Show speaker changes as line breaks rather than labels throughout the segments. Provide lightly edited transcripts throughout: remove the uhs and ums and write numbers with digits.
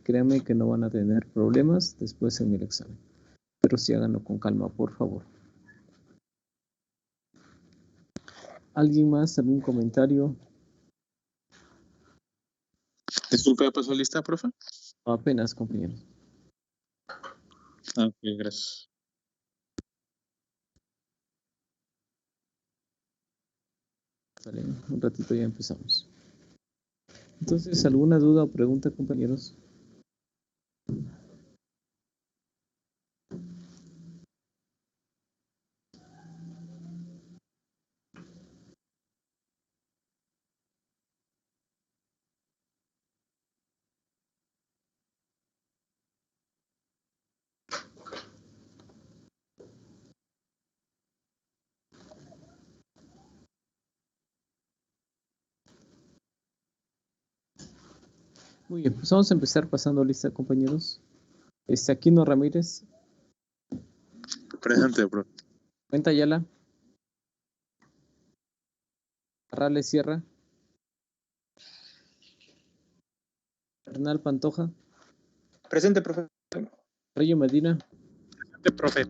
créanme que no van a tener problemas después en el examen. Pero sí háganlo con calma, por favor. ¿Alguien más? ¿Algún comentario?
Disculpe, ¿ya pasó lista, profe?
Apenas, compañeros.
Ok, gracias.
Vale, un ratito ya empezamos. Entonces, ¿alguna duda o pregunta, compañeros? Muy bien, pues vamos a empezar pasando lista, compañeros. Aquino Ramírez.
Presente, profe.
Cuenta Ayala. Parrales Sierra. Bernal Pantoja.
Presente, profe.
Rayo Medina.
Presente, profe.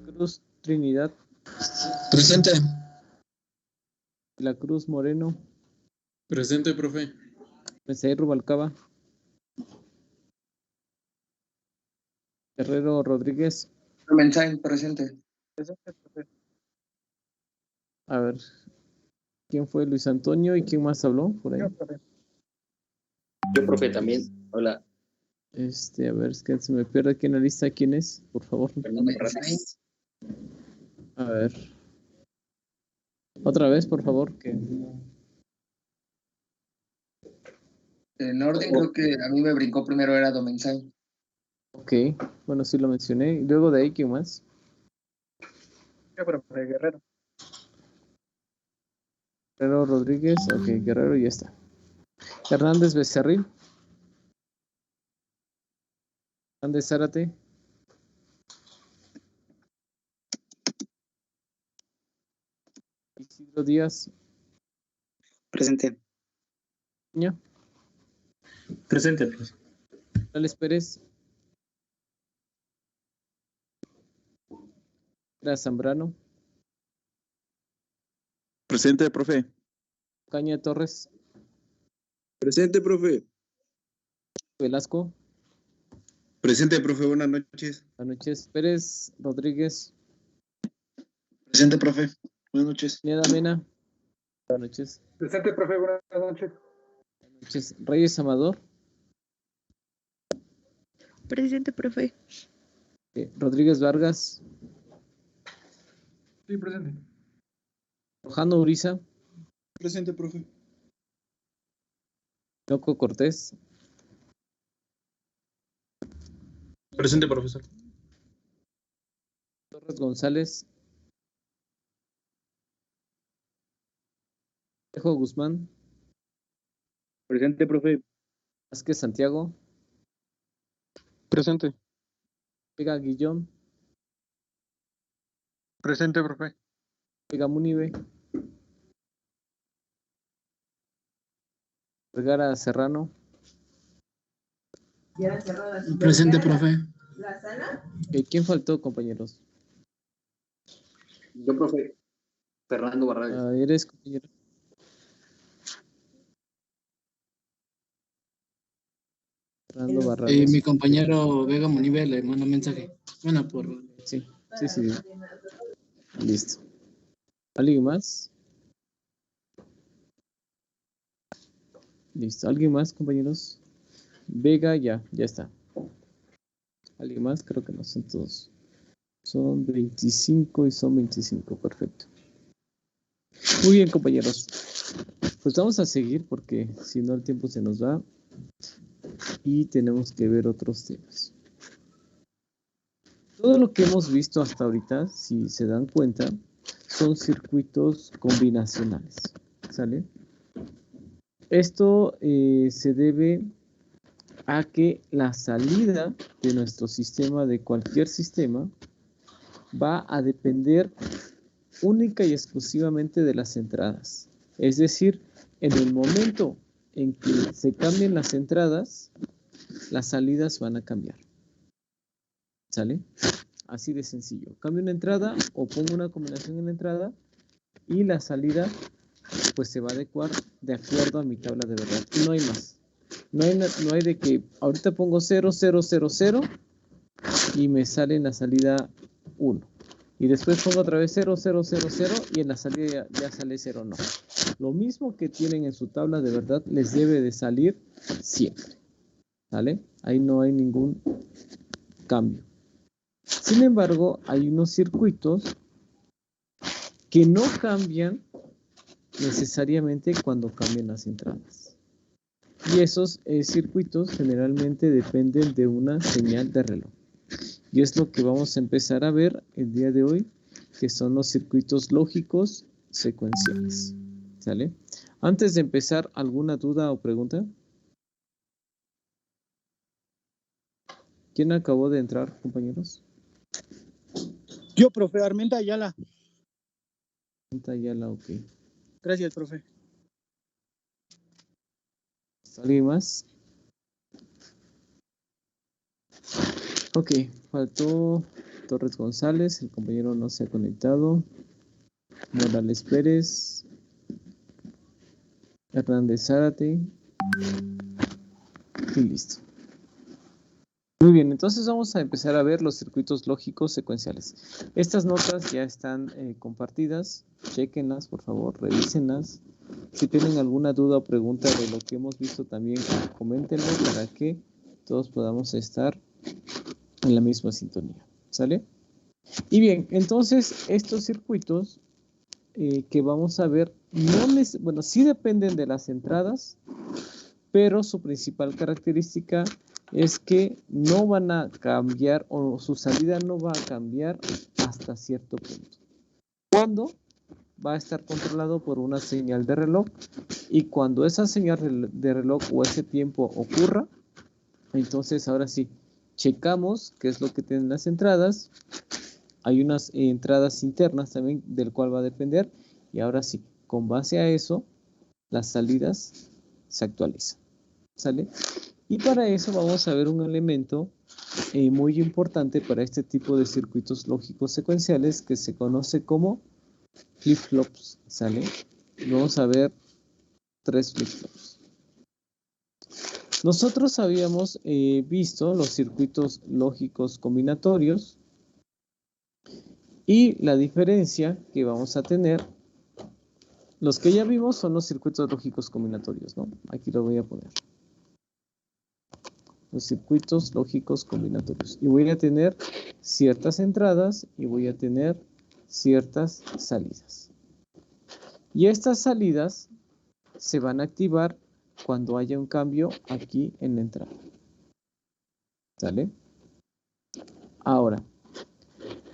Cruz Trinidad.
Presente.
La Cruz Moreno.
Presente, profe.
Mesaí Rubalcaba. Guerrero Rodríguez.
Mensaje presente. Presente, profe.
A ver, ¿quién fue? Luis Antonio, ¿y quién más habló por ahí?
Yo, profe, también. Hola.
A ver, es que se me pierde aquí en la lista. ¿Quién es? Por favor.
Fernando Barradas.
A ver. Otra vez, por favor. Que...
En orden, creo que a mí me brincó primero era Domensay.
Ok, bueno, sí lo mencioné. Y luego de ahí, ¿quién más?
Yo, profe, Guerrero.
Guerrero Rodríguez. Ok, Guerrero ya está. Hernández Becerril. Hernández Zárate. Isidro Díaz.
Presente.
Peña.
Presente, profe.
Alex Pérez. Era Zambrano.
Presente, profe.
Caña Torres.
Presente, profe.
Velasco.
Presente, profe. Buenas noches.
Buenas noches. Pérez Rodríguez.
Presente, profe. Buenas noches.
Pineda Mena. Buenas noches.
Presente, profe. Buenas noches.
Buenas noches. Reyes Amador.
Presente, profe.
Rodríguez Vargas.
Sí, presente.
Rojano Uriza.
Presente, profe.
Loco Cortés.
Presente, profesor.
Torres González. Alejo Guzmán.
Presente, profe.
Vázquez Santiago.
Presente.
Vega Guillón.
Presente, profe.
Vega Munive. Vergara Serrano.
Presente, profe.
¿Quién faltó, compañeros?
Yo, profe. Fernando Barradas.
¿Eres, compañero? Fernando Barrales.
Mi compañero Vega Munive le manda mensaje. Bueno, por...
Sí. Listo. ¿Alguien más? Listo. ¿Alguien más, compañeros? Vega, ya está. ¿Alguien más? Creo que no son todos. Son 25 y son 25. Perfecto. Muy bien, compañeros. Pues vamos a seguir porque si no el tiempo se nos va y tenemos que ver otros temas. Todo lo que hemos visto hasta ahorita, si se dan cuenta, son circuitos combinacionales. ¿Sale? Esto se debe a que la salida de nuestro sistema, de cualquier sistema, va a depender única y exclusivamente de las entradas. Es decir, en el momento en que se cambien las entradas, las salidas van a cambiar. ¿Sale? Así de sencillo. Cambio una entrada o pongo una combinación en la entrada y la salida pues se va a adecuar de acuerdo a mi tabla de verdad. Y no hay más. No hay de que ahorita pongo 0, 0, 0, 0 y me sale en la salida 1. Y después pongo otra vez 0, 0, 0, 0 y en la salida ya sale 0. No. Lo mismo que tienen en su tabla de verdad les debe de salir siempre. ¿Vale? Ahí no hay ningún cambio. Sin embargo, hay unos circuitos que no cambian necesariamente cuando cambian las entradas. Y esos circuitos generalmente dependen de una señal de reloj. Y es lo que vamos a empezar a ver el día de hoy, que son los circuitos lógicos secuenciales. ¿Sale? Antes de empezar, ¿alguna duda o pregunta? ¿Quién acabó de entrar, compañeros?
Yo, profe, Armenta Ayala.
Armenta Ayala, ok.
Gracias, profe.
¿Alguien más? Ok, faltó Torres González, el compañero no se ha conectado. Morales Pérez. Hernández Zárate. Y listo. Muy bien, entonces vamos a empezar a ver los circuitos lógicos secuenciales. Estas notas ya están compartidas. Chequenlas, por favor, revísenlas. Si tienen alguna duda o pregunta de lo que hemos visto también, coméntenlo para que todos podamos estar en la misma sintonía. ¿Sale? Y bien, entonces estos circuitos que vamos a ver, bueno, sí dependen de las entradas, pero su principal característica es que no van a cambiar o su salida no va a cambiar hasta cierto punto. ¿Cuándo? Va a estar controlado por una señal de reloj y cuando esa señal de reloj o ese tiempo ocurra, entonces ahora sí, checamos qué es lo que tienen las entradas. Hay unas entradas internas también del cual va a depender y ahora sí, con base a eso, las salidas se actualizan. ¿Sale? Y para eso vamos a ver un elemento muy importante para este tipo de circuitos lógicos secuenciales que se conoce como flip-flops. ¿Sale? Vamos a ver 3 flip-flops. Nosotros habíamos visto los circuitos lógicos combinatorios y la diferencia que vamos a tener, los que ya vimos son los circuitos lógicos combinatorios, ¿no? Aquí lo voy a poner. Los circuitos lógicos combinatorios. Y voy a tener ciertas entradas y voy a tener ciertas salidas. Y estas salidas se van a activar cuando haya un cambio aquí en la entrada. ¿Sale? Ahora,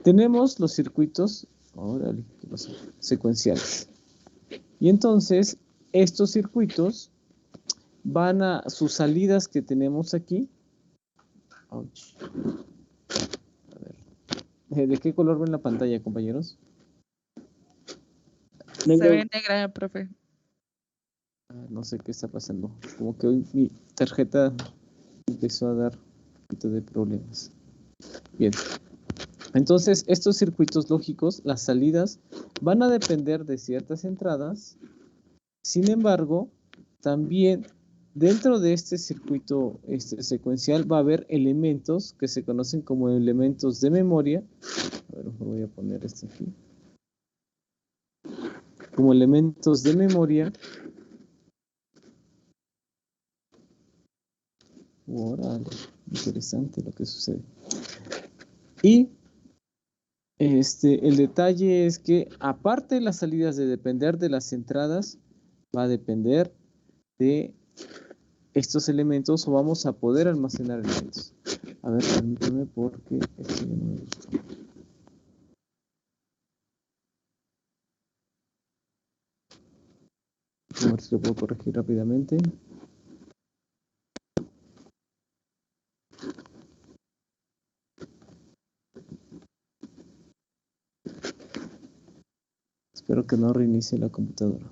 tenemos los circuitos secuenciales. Y entonces, estos circuitos van a sus salidas que tenemos aquí. Ouch. A ver. ¿De qué color ven la pantalla, compañeros?
Se ve negra, profe.
No sé qué está pasando. Como que hoy mi tarjeta empezó a dar un poquito de problemas. Bien. Entonces, estos circuitos lógicos, las salidas van a depender de ciertas entradas. Sin embargo, también dentro de este circuito secuencial va a haber elementos que se conocen como elementos de memoria. A ver, voy a poner esto aquí. Como elementos de memoria. Órale, interesante lo que sucede. Y el detalle es que aparte de las salidas de depender de las entradas, va a depender de estos elementos o vamos a poder almacenar elementos. A ver, permítame porque esto ya no me gustó. A ver si lo puedo corregir rápidamente. Espero que no reinicie la computadora.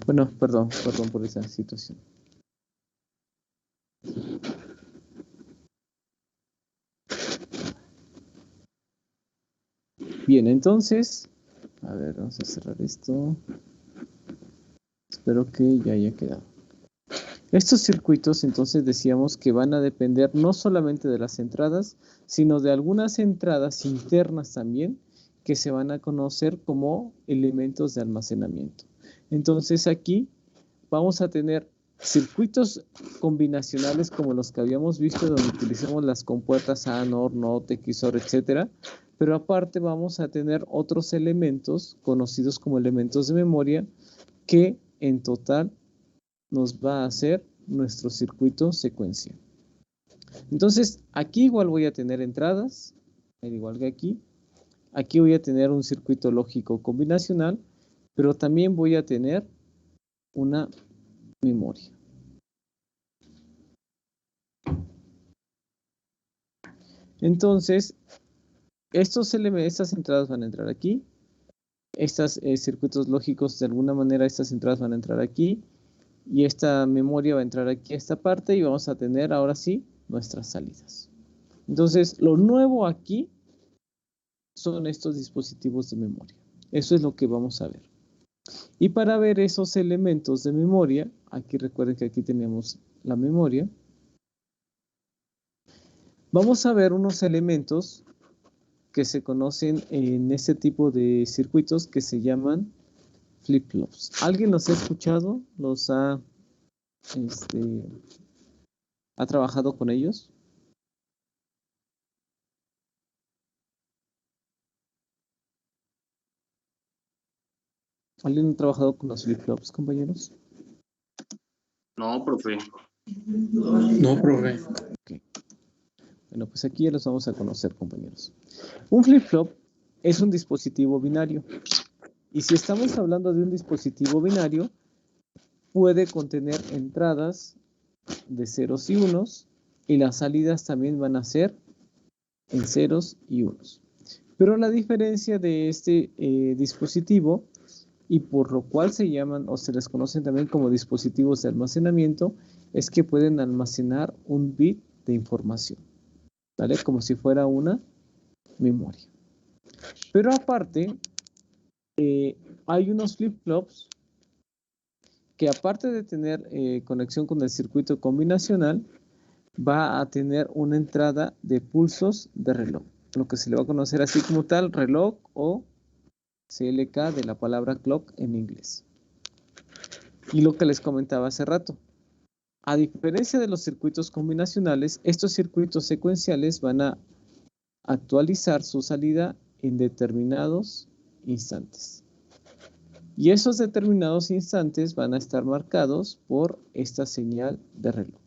Bueno, perdón por esa situación. Bien, entonces, a ver, vamos a cerrar esto. Espero que ya haya quedado. Estos circuitos, entonces, decíamos que van a depender no solamente de las entradas, sino de algunas entradas internas también, que se van a conocer como elementos de almacenamiento. Entonces, aquí vamos a tener circuitos combinacionales como los que habíamos visto, donde utilizamos las compuertas AND, NOT, XOR, etcétera. Pero aparte vamos a tener otros elementos conocidos como elementos de memoria que en total nos va a hacer nuestro circuito secuencial. Entonces, aquí igual voy a tener entradas, al igual que aquí. Aquí voy a tener un circuito lógico combinacional, pero también voy a tener una memoria. Entonces, estas entradas van a entrar aquí. Estos circuitos lógicos, de alguna manera, estas entradas van a entrar aquí. Y esta memoria va a entrar aquí a esta parte y vamos a tener ahora sí nuestras salidas. Entonces, lo nuevo aquí son estos dispositivos de memoria. Eso es lo que vamos a ver. Y para ver esos elementos de memoria, aquí recuerden que aquí tenemos la memoria. Vamos a ver unos elementos que se conocen en este tipo de circuitos que se llaman flip-flops. ¿Alguien los ha escuchado? ¿Los ha trabajado con ellos? ¿Alguien ha trabajado con los flip-flops, compañeros?
No, profe.
No, profe.
Okay. Bueno, pues aquí ya los vamos a conocer, compañeros. Un flip-flop es un dispositivo binario. Y si estamos hablando de un dispositivo binario, puede contener entradas de ceros y unos, y las salidas también van a ser en ceros y unos. Pero la diferencia de este dispositivo, y por lo cual se llaman o se les conocen también como dispositivos de almacenamiento, es que pueden almacenar un bit de información, ¿vale? Como si fuera una memoria. Pero aparte, hay unos flip-flops que aparte de tener conexión con el circuito combinacional, va a tener una entrada de pulsos de reloj, lo que se le va a conocer así como tal, reloj o CLK de la palabra clock en inglés. Y lo que les comentaba hace rato, a diferencia de los circuitos combinacionales, estos circuitos secuenciales van a actualizar su salida en determinados instantes. Y esos determinados instantes van a estar marcados por esta señal de reloj.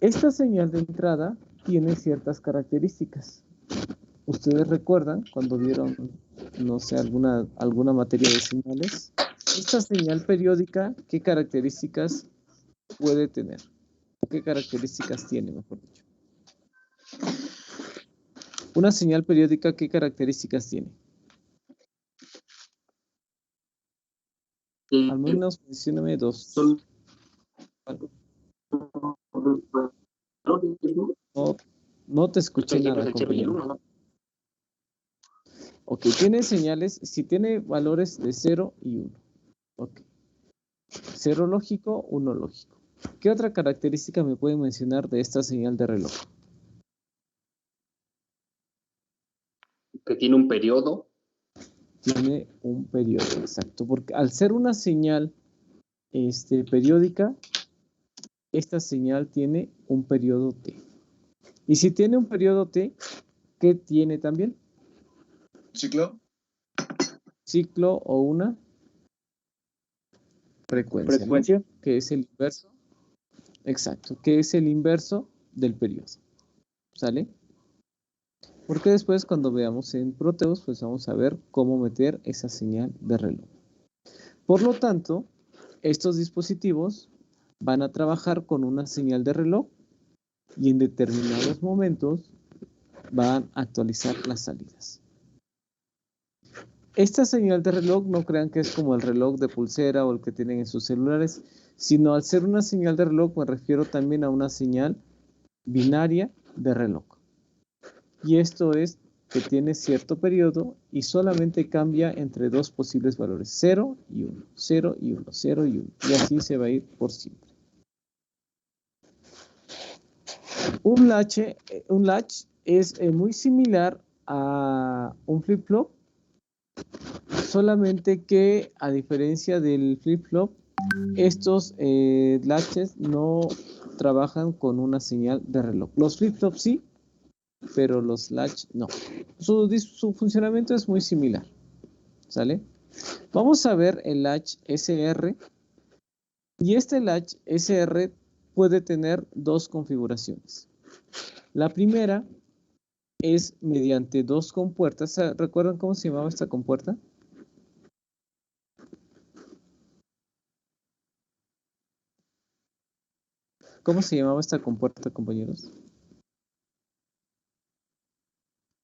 Esta señal de entrada tiene ciertas características. Ustedes recuerdan cuando vieron, no sé, alguna materia de señales. Esta señal periódica, ¿qué características puede tener? ¿Qué características tiene, mejor dicho? Una señal periódica, ¿qué características tiene? Al menos mencióname dos. No te escuché nada, compañero. Ok, tiene señales, si tiene valores de 0 y 1. Ok. 0 lógico, 1 lógico. ¿Qué otra característica me pueden mencionar de esta señal de reloj?
Que tiene un periodo.
Tiene un periodo, exacto. Porque al ser una señal periódica, esta señal tiene un periodo T. Y si tiene un periodo T, ¿qué tiene también?
¿Ciclo?
Ciclo o una frecuencia.
¿Frecuencia?
¿No? Que es el inverso. Exacto, que es el inverso del periodo. ¿Sale? Porque después cuando veamos en Proteus, pues vamos a ver cómo meter esa señal de reloj. Por lo tanto, estos dispositivos van a trabajar con una señal de reloj y en determinados momentos van a actualizar las salidas. esta señal de reloj no crean que es como el reloj de pulsera o el que tienen en sus celulares, sino al ser una señal de reloj me refiero también a una señal binaria de reloj. Y esto es que tiene cierto periodo y solamente cambia entre dos posibles valores, 0 y 1, 0 y 1, 0 y 1. Y así se va a ir por siempre. Un latch es muy similar a un flip-flop, solamente que a diferencia del flip-flop, estos latches no trabajan con una señal de reloj. Los flip-flops sí, pero los latch no. Su funcionamiento es muy similar. ¿Sale? Vamos a ver el latch SR. Y este latch SR puede tener dos configuraciones. La primera es mediante dos compuertas. ¿Recuerdan cómo se llamaba esta compuerta? ¿Cómo se llamaba esta compuerta, compañeros?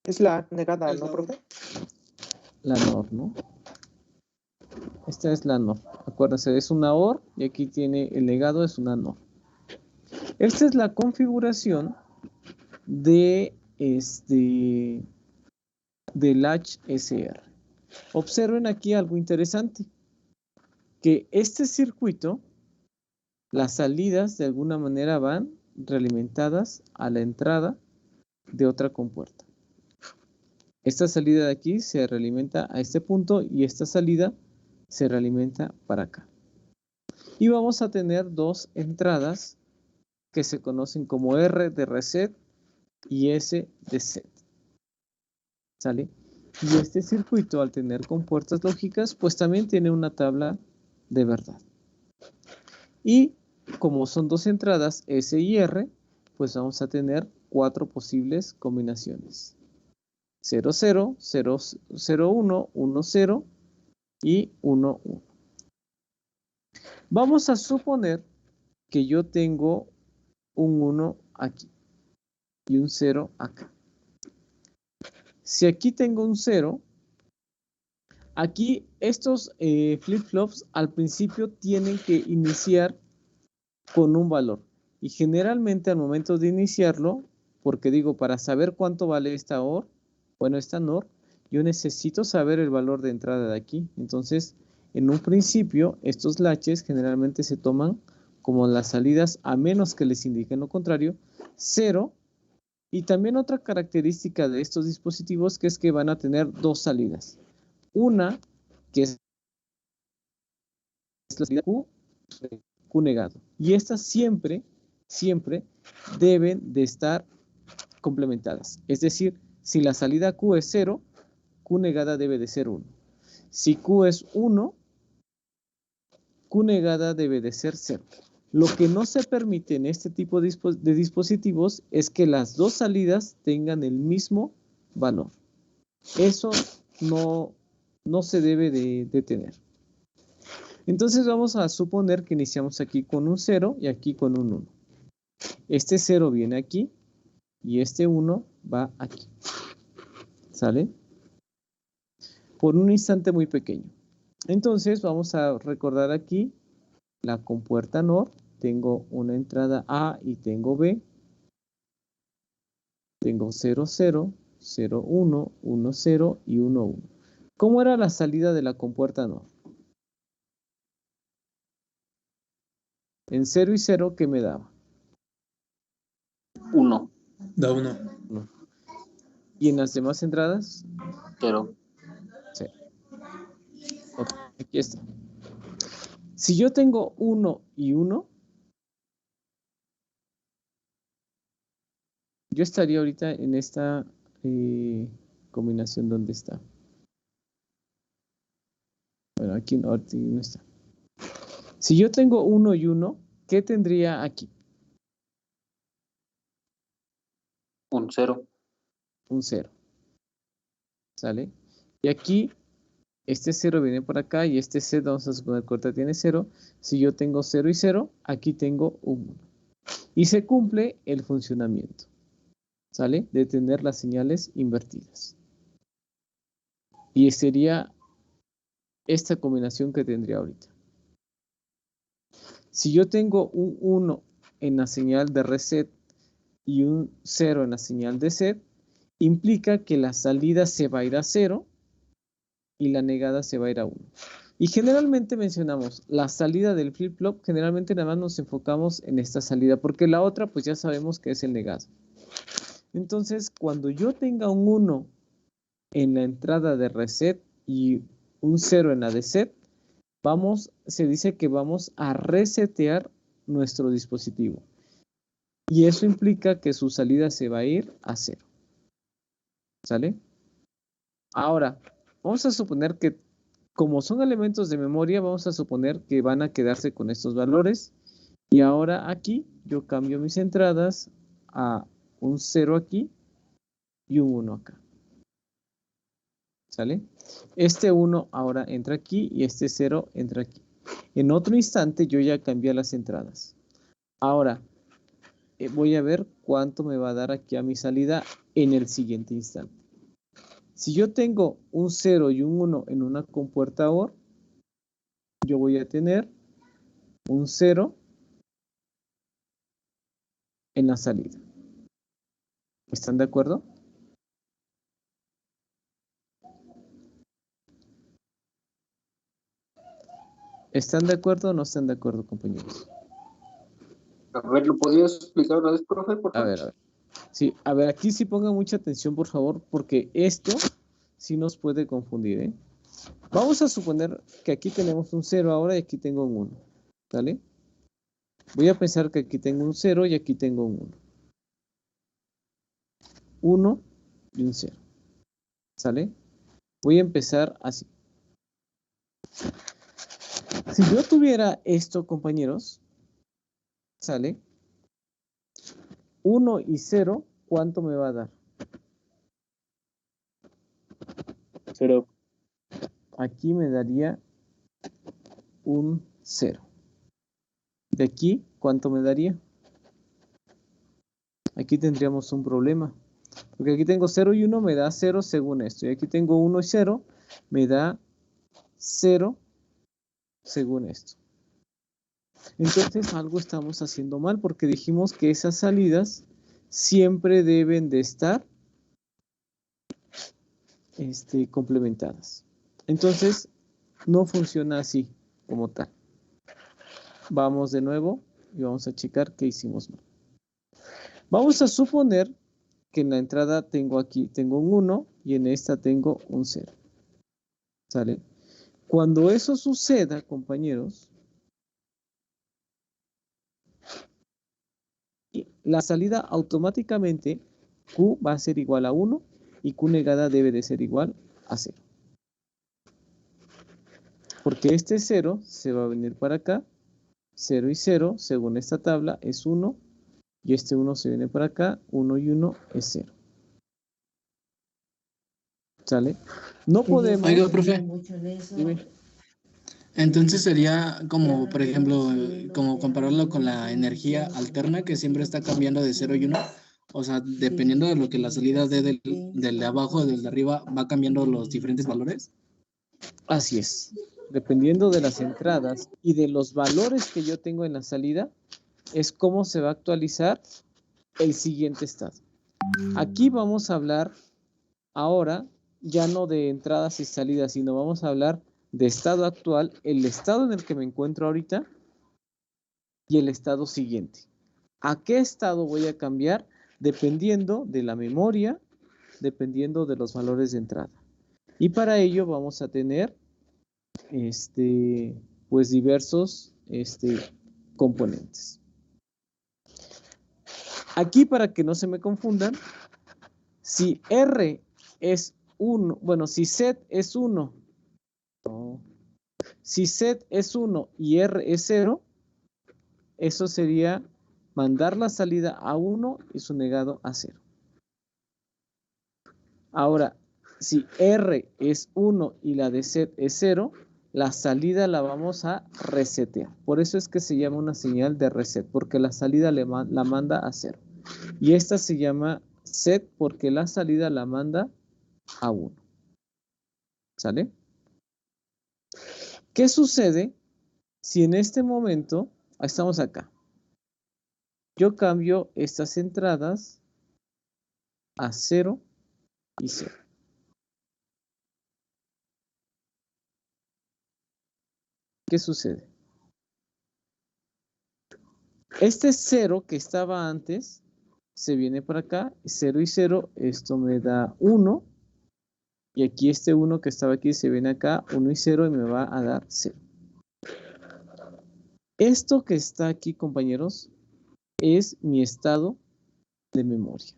Es la negada, ¿no, profe?
La NOR, ¿no? Esta es la NOR. Acuérdense, es una OR y aquí tiene el legado, es una NOR. Esta es la configuración de latch SR. Observen aquí algo interesante, que este circuito, las salidas de alguna manera van realimentadas a la entrada de otra compuerta. Esta salida de aquí se realimenta a este punto y esta salida se realimenta para acá. Y vamos a tener dos entradas que se conocen como R de reset y S de set. ¿Sale? Y este circuito, al tener compuertas lógicas, pues también tiene una tabla de verdad. Y como son dos entradas S y R, pues vamos a tener cuatro posibles combinaciones. 0, 0, 0, 0, 1, 1, 0 y 1, 1. Vamos a suponer que yo tengo un 1 aquí y un 0 acá. Si aquí tengo un 0, aquí estos flip-flops al principio tienen que iniciar con un valor. Y generalmente al momento de iniciarlo, porque digo, para saber cuánto vale esta OR, bueno, esta NOR, yo necesito saber el valor de entrada de aquí. Entonces, en un principio, estos latches generalmente se toman como las salidas, a menos que les indiquen lo contrario, 0. Y también otra característica de estos dispositivos que es que van a tener dos salidas. Una que es la salida Q negado. Y estas siempre deben de estar complementadas. Es decir, si la salida Q es 0, Q negada debe de ser 1. Si Q es 1, Q negada debe de ser 0. Lo que no se permite en este tipo de dispositivos es que las dos salidas tengan el mismo valor. Eso no se debe de tener. Entonces vamos a suponer que iniciamos aquí con un 0 y aquí con un 1. Este 0 viene aquí y este 1 va aquí. ¿Sale? Por un instante muy pequeño. Entonces vamos a recordar aquí la compuerta NOR. Tengo una entrada A y tengo B. Tengo 0, 0, 0, 1, 1, 0 y 1, 1. ¿Cómo era la salida de la compuerta NOR? En 0 y 0, ¿qué me daba?
1,
Da 1.
1. ¿Y en las demás entradas?
0.
0. Ok, aquí está. Si yo tengo 1 y 1, yo estaría ahorita en esta combinación donde está. Bueno, aquí no está. Si yo tengo 1 y 1, ¿qué tendría aquí?
Un 0.
Un 0. ¿Sale? Y aquí, este 0 viene por acá y este 0, vamos a suponer que ahorita tiene 0. Si yo tengo 0 y 0, aquí tengo un 1. Y se cumple el funcionamiento. ¿Sale? De tener las señales invertidas. Y sería esta combinación que tendría ahorita. Si yo tengo un 1 en la señal de reset y un 0 en la señal de set, implica que la salida se va a ir a 0 y la negada se va a ir a 1. Y generalmente mencionamos la salida del flip-flop, generalmente nada más nos enfocamos en esta salida, porque la otra pues ya sabemos que es el negado. Entonces, cuando yo tenga un 1 en la entrada de reset y un 0 en la de set, se dice que vamos a resetear nuestro dispositivo. Y eso implica que su salida se va a ir a 0. ¿Sale? Ahora, vamos a suponer que como son elementos de memoria, vamos a suponer que van a quedarse con estos valores. Y ahora aquí yo cambio mis entradas a un 0 aquí y un 1 acá. ¿Sale? Este 1 ahora entra aquí y este 0 entra aquí. En otro instante yo ya cambié las entradas. Ahora, voy a ver cuánto me va a dar aquí a mi salida en el siguiente instante. Si yo tengo un 0 y un 1 en una compuerta OR, yo voy a tener un 0 en la salida. ¿Están de acuerdo? ¿Están de acuerdo o no están de acuerdo, compañeros?
A ver, ¿lo podrías explicar otra vez, profe, por favor?
A ver. Sí, a ver, aquí sí pongan mucha atención, por favor, porque esto sí nos puede confundir, ¿eh? Vamos a suponer que aquí tenemos un 0 ahora y aquí tengo un 1, ¿vale? Voy a pensar que aquí tengo un 0 y aquí tengo un 1. 1 y un 0, ¿sale? Voy a empezar así. Si yo tuviera esto, compañeros, ¿sale? 1 y 0, ¿cuánto me va a dar?
0.
Aquí me daría un 0. De aquí, ¿cuánto me daría? Aquí tendríamos un problema. Porque aquí tengo 0 y 1, me da 0 según esto. Y aquí tengo 1 y 0, me da 0 según esto. Entonces algo estamos haciendo mal porque dijimos que esas salidas siempre deben de estar complementadas. Entonces no funciona así como tal. Vamos de nuevo y vamos a checar qué hicimos mal. Vamos a suponer que en la entrada tengo un 1 y en esta tengo un 0. ¿Sale? Cuando eso suceda, compañeros, la salida automáticamente Q va a ser igual a 1 y Q negada debe de ser igual a 0. Porque este 0 se va a venir para acá, 0 y 0, según esta tabla, es 1, y este 1 se viene para acá, 1 y 1 es 0. ¿Sale? No podemos...
Oiga, profe.
Dime.
Entonces sería como, por ejemplo, como compararlo con la energía alterna que siempre está cambiando de 0 y 1. O sea, dependiendo de lo que la salida dé del de abajo o del de arriba, va cambiando los diferentes valores.
Así es. Dependiendo de las entradas y de los valores que yo tengo en la salida, es cómo se va a actualizar el siguiente estado. Aquí vamos a hablar ahora ya no de entradas y salidas, sino vamos a hablar de estado actual, el estado en el que me encuentro ahorita y el estado siguiente. ¿A qué estado voy a cambiar? Dependiendo de la memoria, dependiendo de los valores de entrada. Y para ello vamos a tener pues diversos componentes. Aquí, para que no se me confundan, si R es 1, bueno, si set es 1, si set es 1 y R es 0, eso sería mandar la salida a 1 y su negado a 0. Ahora, si R es 1 y la de set es 0, la salida la vamos a resetear. Por eso es que se llama una señal de reset, porque la salida la manda a 0. Y esta se llama set porque la salida la manda a 1. ¿Sale? ¿Qué sucede si en este momento, estamos acá, yo cambio estas entradas a 0 y 0? ¿Qué sucede? Este 0 que estaba antes se viene para acá, 0 y 0, esto me da 1. Y aquí este 1 que estaba aquí se viene acá, 1 y 0, y me va a dar 0. Esto que está aquí, compañeros, es mi estado de memoria.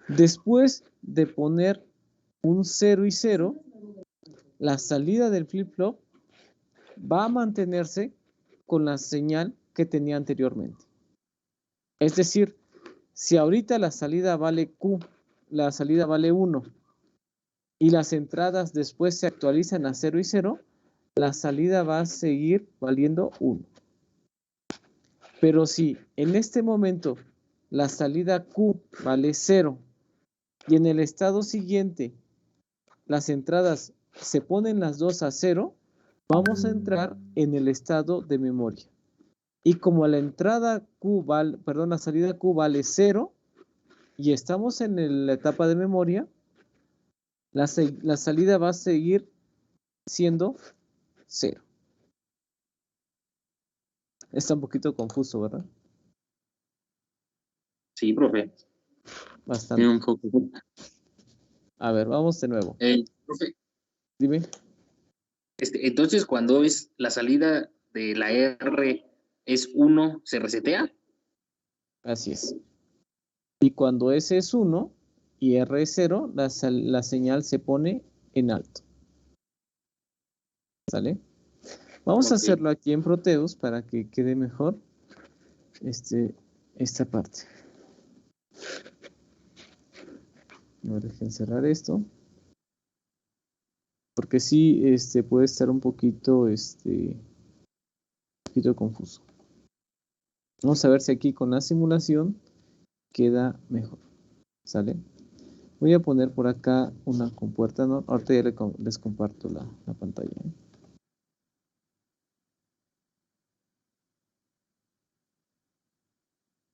Después de poner un 0 y 0, la salida del flip-flop va a mantenerse con la señal que tenía anteriormente. Es decir, si ahorita la salida vale Q, la salida vale 1, y las entradas después se actualizan a 0 y 0, la salida va a seguir valiendo 1. Pero si en este momento la salida Q vale 0 y en el estado siguiente las entradas se ponen las dos a 0, vamos a entrar en el estado de memoria. Y como la entrada Q vale, la salida Q vale 0 y estamos en la etapa de memoria, la salida va a seguir siendo 0. Está un poquito confuso, ¿verdad?
Sí, profe.
Bastante.
Un poco.
A ver, vamos de nuevo.
Profe,
Dime.
entonces, cuando es la salida de la R es 1, ¿se resetea?
Así es. Y cuando S es 1 y R es 0, la señal se pone en alto. ¿Sale? Vamos a hacerlo aquí en Proteus para que quede mejor esta parte. No dejen cerrar esto. Porque sí puede estar un poquito confuso. Vamos a ver si aquí con la simulación queda mejor. ¿Sale? Voy a poner por acá una compuerta, ¿no? Ahorita ya les comparto la pantalla.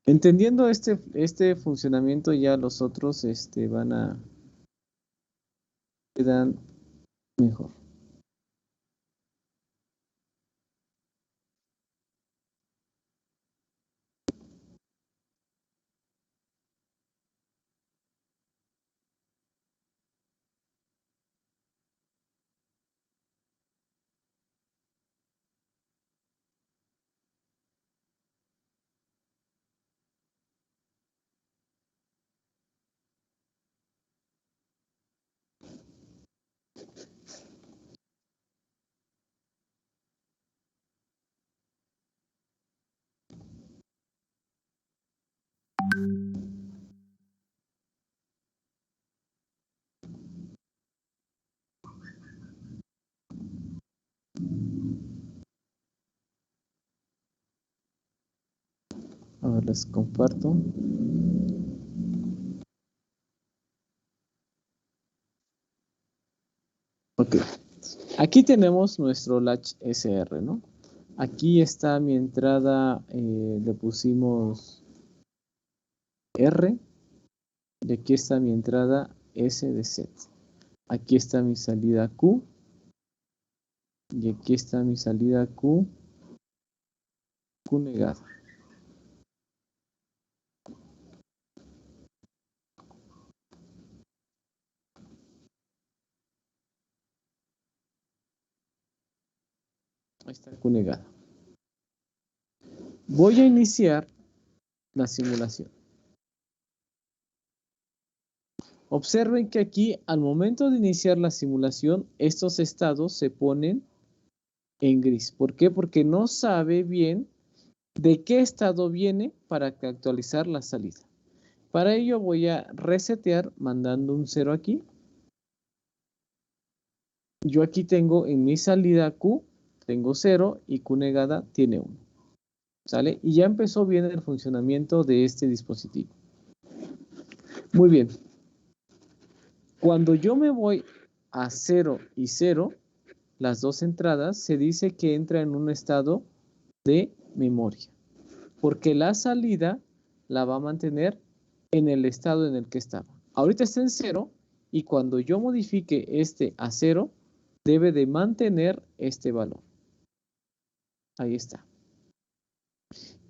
Entendiendo este funcionamiento, ya los otros quedan mejor. Ahora les comparto. Ok. Aquí tenemos nuestro latch SR, ¿no? Aquí está mi entrada, le pusimos R. Y aquí está mi entrada S de set. Aquí está mi salida Q. Y aquí está mi salida Q negada. Ahí está Q negada. Voy a iniciar la simulación. Observen que aquí, al momento de iniciar la simulación, estos estados se ponen en gris. ¿Por qué? Porque no sabe bien de qué estado viene para actualizar la salida. Para ello voy a resetear mandando un 0 aquí. Yo aquí tengo en mi salida Q, tengo 0 y Q negada tiene 1. ¿Sale? Y ya empezó bien el funcionamiento de este dispositivo. Muy bien. Cuando yo me voy a 0 y 0, las dos entradas, se dice que entra en un estado de memoria, porque la salida la va a mantener en el estado en el que estaba. Ahorita está en 0 y cuando yo modifique este a 0, debe de mantener este valor. Ahí está.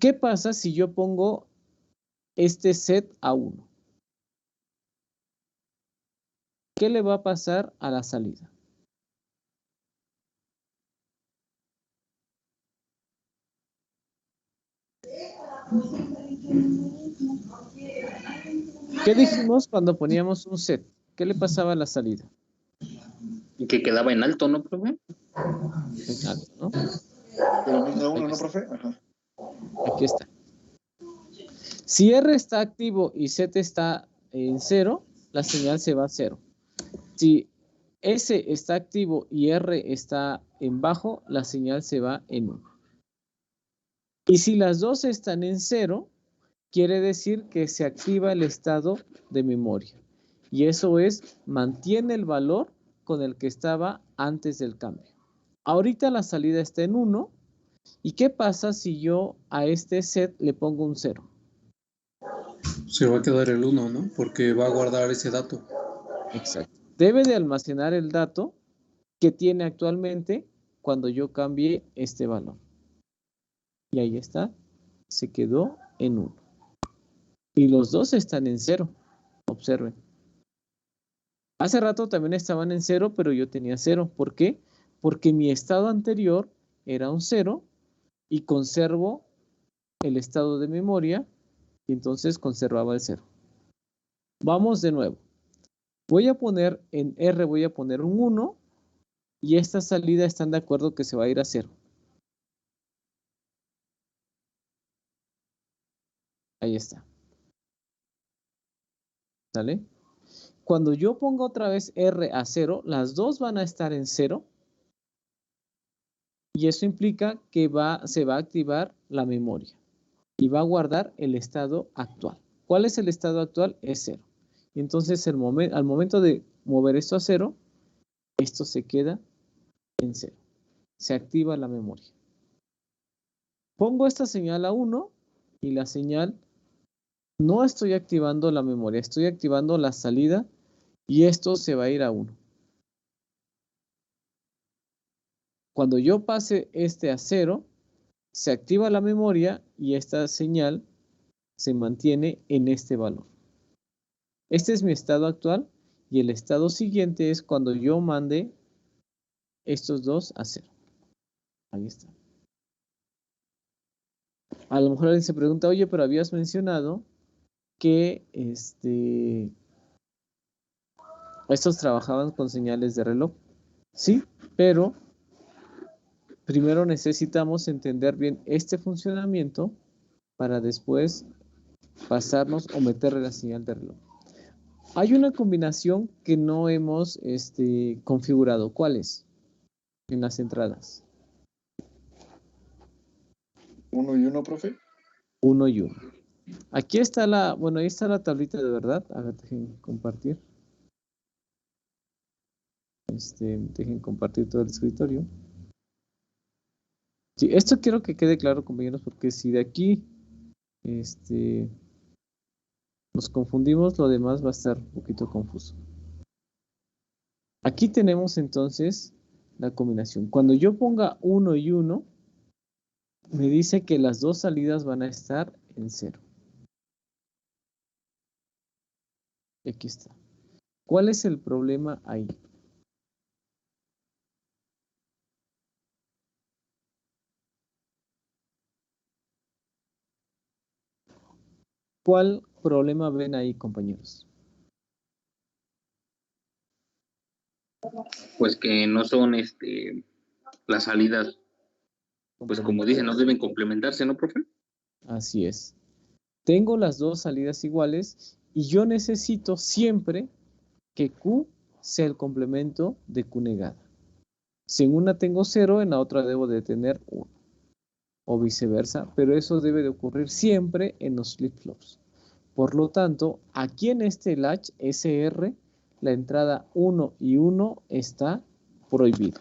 ¿Qué pasa si yo pongo este set a 1? ¿Qué le va a pasar a la salida? ¿Qué dijimos cuando poníamos un set? ¿Qué le pasaba a la salida?
Y que quedaba en alto, ¿no, profe?
En alto, ¿no?
Pero no es de uno, ¿no, profe? Ajá.
Aquí está. Si R está activo y Z está en 0, la señal se va a 0. Si S está activo y R está en bajo, la señal se va en 1. Y si las dos están en 0, quiere decir que se activa el estado de memoria. Y eso es, mantiene el valor con el que estaba antes del cambio. Ahorita la salida está en 1. ¿Y qué pasa si yo a este set le pongo un 0?
Se va a quedar el 1, ¿no? Porque va a guardar ese dato.
Exacto. Debe de almacenar el dato que tiene actualmente cuando yo cambie este valor. Y ahí está. Se quedó en 1. Y los dos están en 0. Observen. Hace rato también estaban en 0, pero yo tenía 0. ¿Por qué? Porque mi estado anterior era un 0 y conservo el estado de memoria y entonces conservaba el 0. Vamos de nuevo. Voy a poner en R, voy a poner un 1 y esta salida están de acuerdo que se va a ir a 0. Ahí está. ¿Sale? Cuando yo ponga otra vez R a 0, las dos van a estar en 0. Y eso implica que se va a activar la memoria. Y va a guardar el estado actual. ¿Cuál es el estado actual? Es 0. Y entonces al momento de mover esto a 0, esto se queda en 0. Se activa la memoria. Pongo esta señal a 1 y la señal, no estoy activando la memoria, estoy activando la salida y esto se va a ir a 1. Cuando yo pase este a 0, se activa la memoria y esta señal se mantiene en este valor. Este es mi estado actual y el estado siguiente es cuando yo mande estos dos a 0. Ahí está. A lo mejor alguien se pregunta, oye, pero habías mencionado que estos trabajaban con señales de reloj. Sí, pero primero necesitamos entender bien este funcionamiento para después pasarnos o meterle la señal de reloj. Hay una combinación que no hemos configurado. ¿Cuál es? En las entradas.
1 y 1, profe.
1 y 1. Aquí está ahí está la tablita de verdad. A ver, dejen compartir. Dejen compartir todo el escritorio. Sí, esto quiero que quede claro, compañeros, porque si de aquí nos confundimos, lo demás va a estar un poquito confuso. Aquí tenemos entonces la combinación. Cuando yo ponga 1 y 1, me dice que las dos salidas van a estar en 0. Aquí está. ¿Cuál es el problema ahí? ¿Cuál problema ven ahí, compañeros?
Pues que no son las salidas, pues como dicen, no deben complementarse, ¿no, profe?
Así es. Tengo las dos salidas iguales y yo necesito siempre que Q sea el complemento de Q negada. Si en una tengo 0, en la otra debo de tener 1. O viceversa, pero eso debe de ocurrir siempre en los flip-flops. Por lo tanto, aquí en este latch SR, la entrada 1 y 1 está prohibida.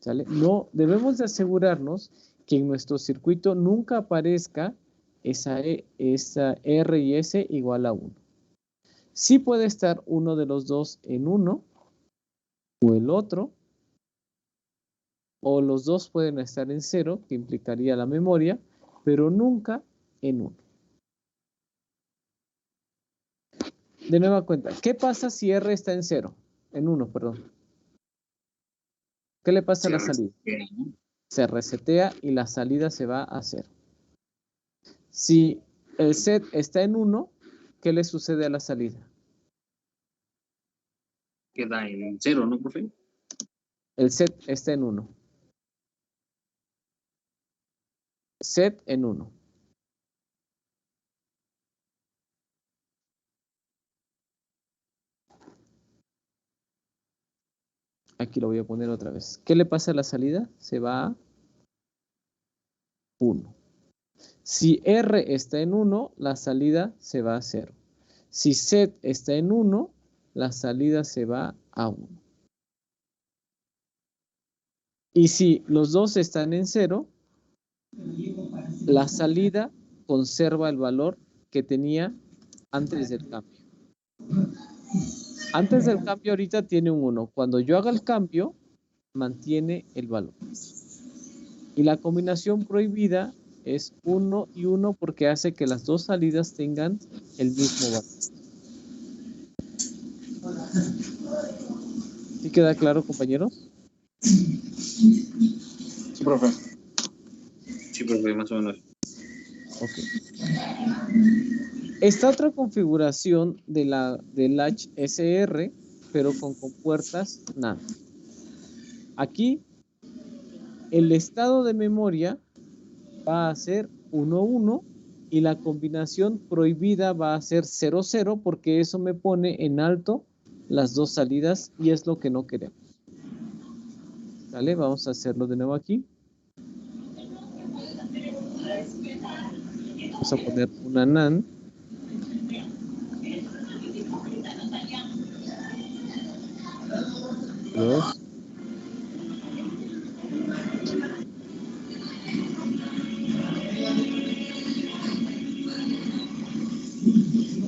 ¿Sale? No, debemos de asegurarnos que en nuestro circuito nunca aparezca esa R y S igual a 1. Sí puede estar uno de los dos en 1 o el otro, o los dos pueden estar en 0, que implicaría la memoria, pero nunca en 1. De nueva cuenta, ¿qué pasa si R está en 0? En 1, perdón. ¿Qué le pasa a la salida? Se resetea y la salida se va a 0. Si el set está en 1, ¿qué le sucede a la salida?
Queda en 0, ¿no, profe?
El set está en 1. Set en 1. Aquí lo voy a poner otra vez. ¿Qué le pasa a la salida? Se va a 1. Si R está en 1, la salida se va a 0. Si set está en 1, la salida se va a 1. Y si los dos están en 0, la salida conserva el valor que tenía antes del cambio. Antes del cambio ahorita tiene un 1. Cuando yo haga el cambio, mantiene el valor. Y la combinación prohibida es 1 y 1 porque hace que las dos salidas tengan el mismo valor. ¿Sí queda claro, compañeros?
Sí, profe.
Sí, profe, más o menos.
Ok. Esta otra configuración de del latch SR, pero con compuertas NAND. Aquí, el estado de memoria va a ser 1, 1 y la combinación prohibida va a ser 0, 0 porque eso me pone en alto las dos salidas y es lo que no queremos. ¿Vale? Vamos a hacerlo de nuevo aquí. Vamos a poner una NAND. Dos.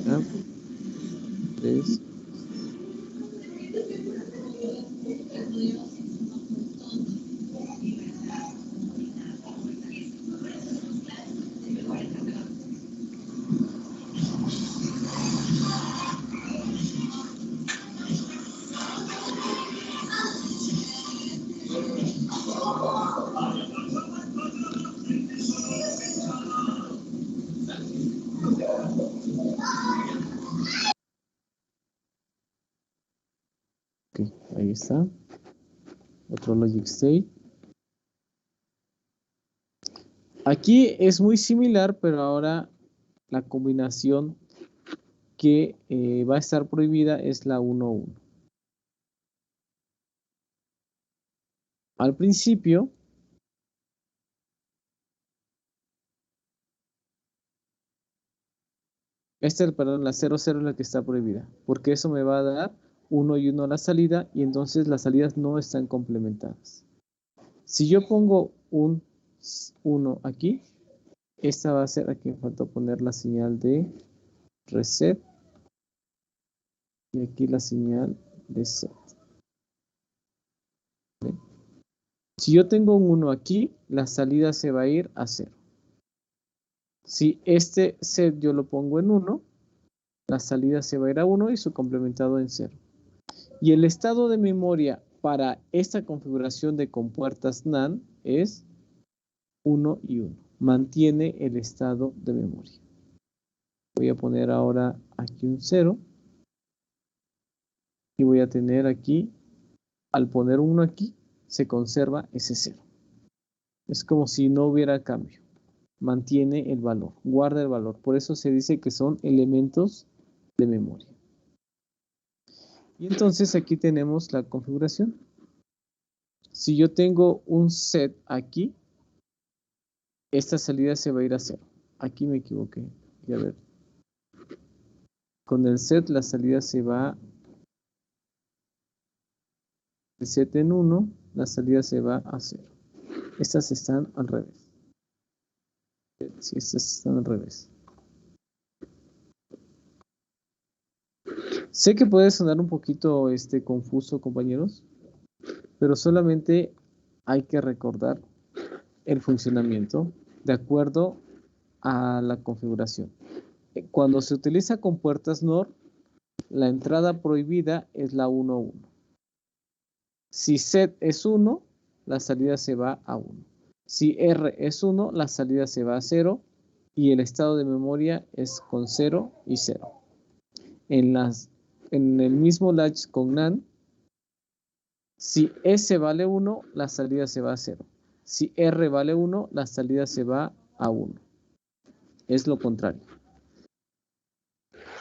¿Ya? Tres. Ok, ahí está. Otro logic state. Aquí es muy similar, pero ahora la combinación que va a estar prohibida es la 1, 1. Al principio, perdón, la 0, 0 es la que está prohibida, porque eso me va a dar 1 y 1 a la salida y entonces las salidas no están complementadas. Si yo pongo un 1 aquí, esta va a ser, aquí me faltó poner la señal de reset y aquí la señal de set. ¿Ven? Si yo tengo un 1 aquí, la salida se va a ir a 0. Si este set yo lo pongo en 1, la salida se va a ir a 1 y su complementado en 0. Y el estado de memoria para esta configuración de compuertas NAND es 1 y 1. Mantiene el estado de memoria. Voy a poner ahora aquí un 0. Y voy a tener aquí, al poner 1 aquí, se conserva ese 0. Es como si no hubiera cambio. Mantiene el valor, guarda el valor. Por eso se dice que son elementos de memoria. Y entonces aquí tenemos la configuración. Si yo tengo un set aquí, esta salida se va a ir a 0. Aquí me equivoqué. Y a ver. Con el set la salida se va el set en 1, la salida se va a 0. Estas están al revés. Sí, estas están al revés. Sé que puede sonar un poquito confuso, compañeros, pero solamente hay que recordar el funcionamiento de acuerdo a la configuración. Cuando se utiliza con puertas NOR, la entrada prohibida es la 1-1. Si set es 1, la salida se va a 1. Si R es 1, la salida se va a 0 y el estado de memoria es con 0 y 0. En el mismo latch con NAND, si S vale 1, la salida se va a 0. Si R vale 1, la salida se va a 1. Es lo contrario.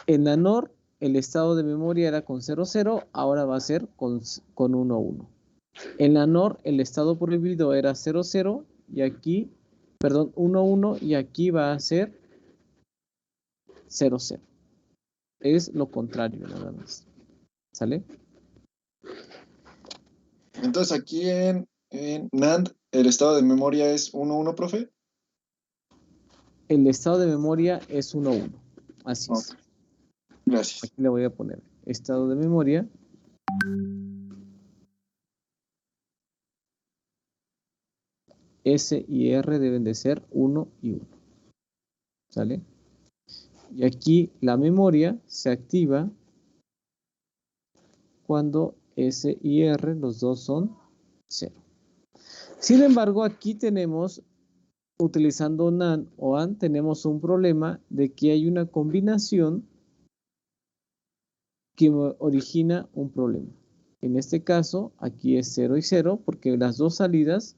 En la NOR, el estado de memoria era con 0, 0, ahora va a ser con 1, 1. En la NOR, el estado prohibido era 0, 0, y aquí, perdón, 1, 1, y aquí va a ser 0, 0. Es lo contrario, nada más. ¿Sale?
Entonces aquí en NAND, el estado de memoria es 1-1, profe.
El estado de memoria es 1, 1. Así es.
Ok. Gracias.
Aquí le voy a poner estado de memoria. S y R deben de ser 1 y 1. ¿Sale? Y aquí la memoria se activa cuando S y R, los dos son 0. Sin embargo, aquí tenemos, utilizando NAND o AND, tenemos un problema de que hay una combinación que origina un problema. En este caso, aquí es 0 y 0 porque las dos salidas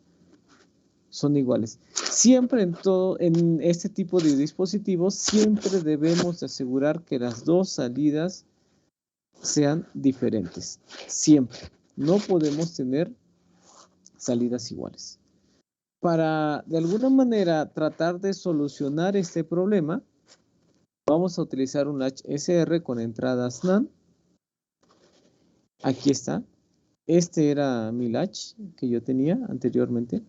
son iguales. Siempre en este tipo de dispositivos, siempre debemos asegurar que las dos salidas sean diferentes. Siempre. No podemos tener salidas iguales. Para, de alguna manera, tratar de solucionar este problema, vamos a utilizar un latch SR con entradas NAND. Aquí está. Este era mi latch que yo tenía anteriormente.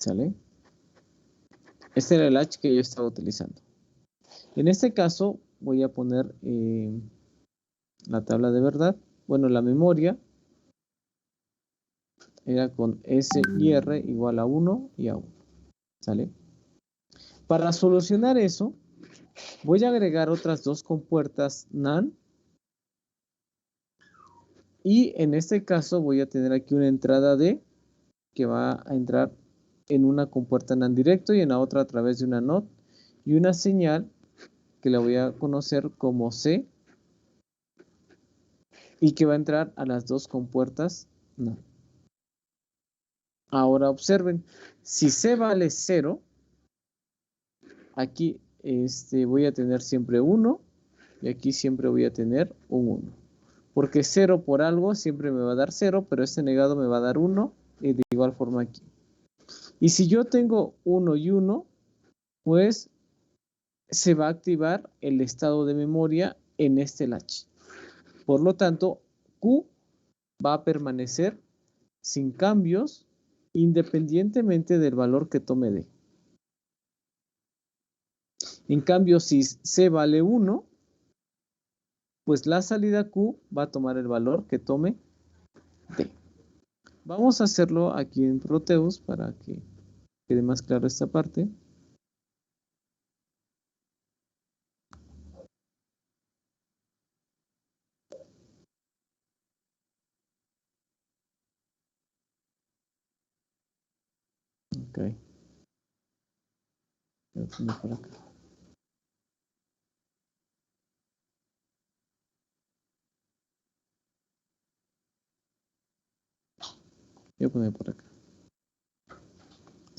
¿Sale? Este era el latch que yo estaba utilizando. En este caso, voy a poner la tabla de verdad. Bueno, la memoria era con S y R igual a 1 y a 1. ¿Sale? Para solucionar eso, voy a agregar otras dos compuertas NAND. Y en este caso voy a tener aquí una entrada D que va a entrar en una compuerta NAND directo y en la otra a través de una NOT. Y una señal que la voy a conocer como C y que va a entrar a las dos compuertas NAND. Ahora observen, si C vale 0, aquí voy a tener siempre 1 y aquí siempre voy a tener un 1. Porque 0 por algo siempre me va a dar 0, pero este negado me va a dar 1 y de igual forma aquí. Y si yo tengo 1 y 1, pues se va a activar el estado de memoria en este latch. Por lo tanto, Q va a permanecer sin cambios independientemente del valor que tome D. En cambio, si C vale 1, pues la salida Q va a tomar el valor que tome D. Vamos a hacerlo aquí en Proteus para que quede más claro esta parte. Ok. Voy a poner por acá. Voy a poner por acá.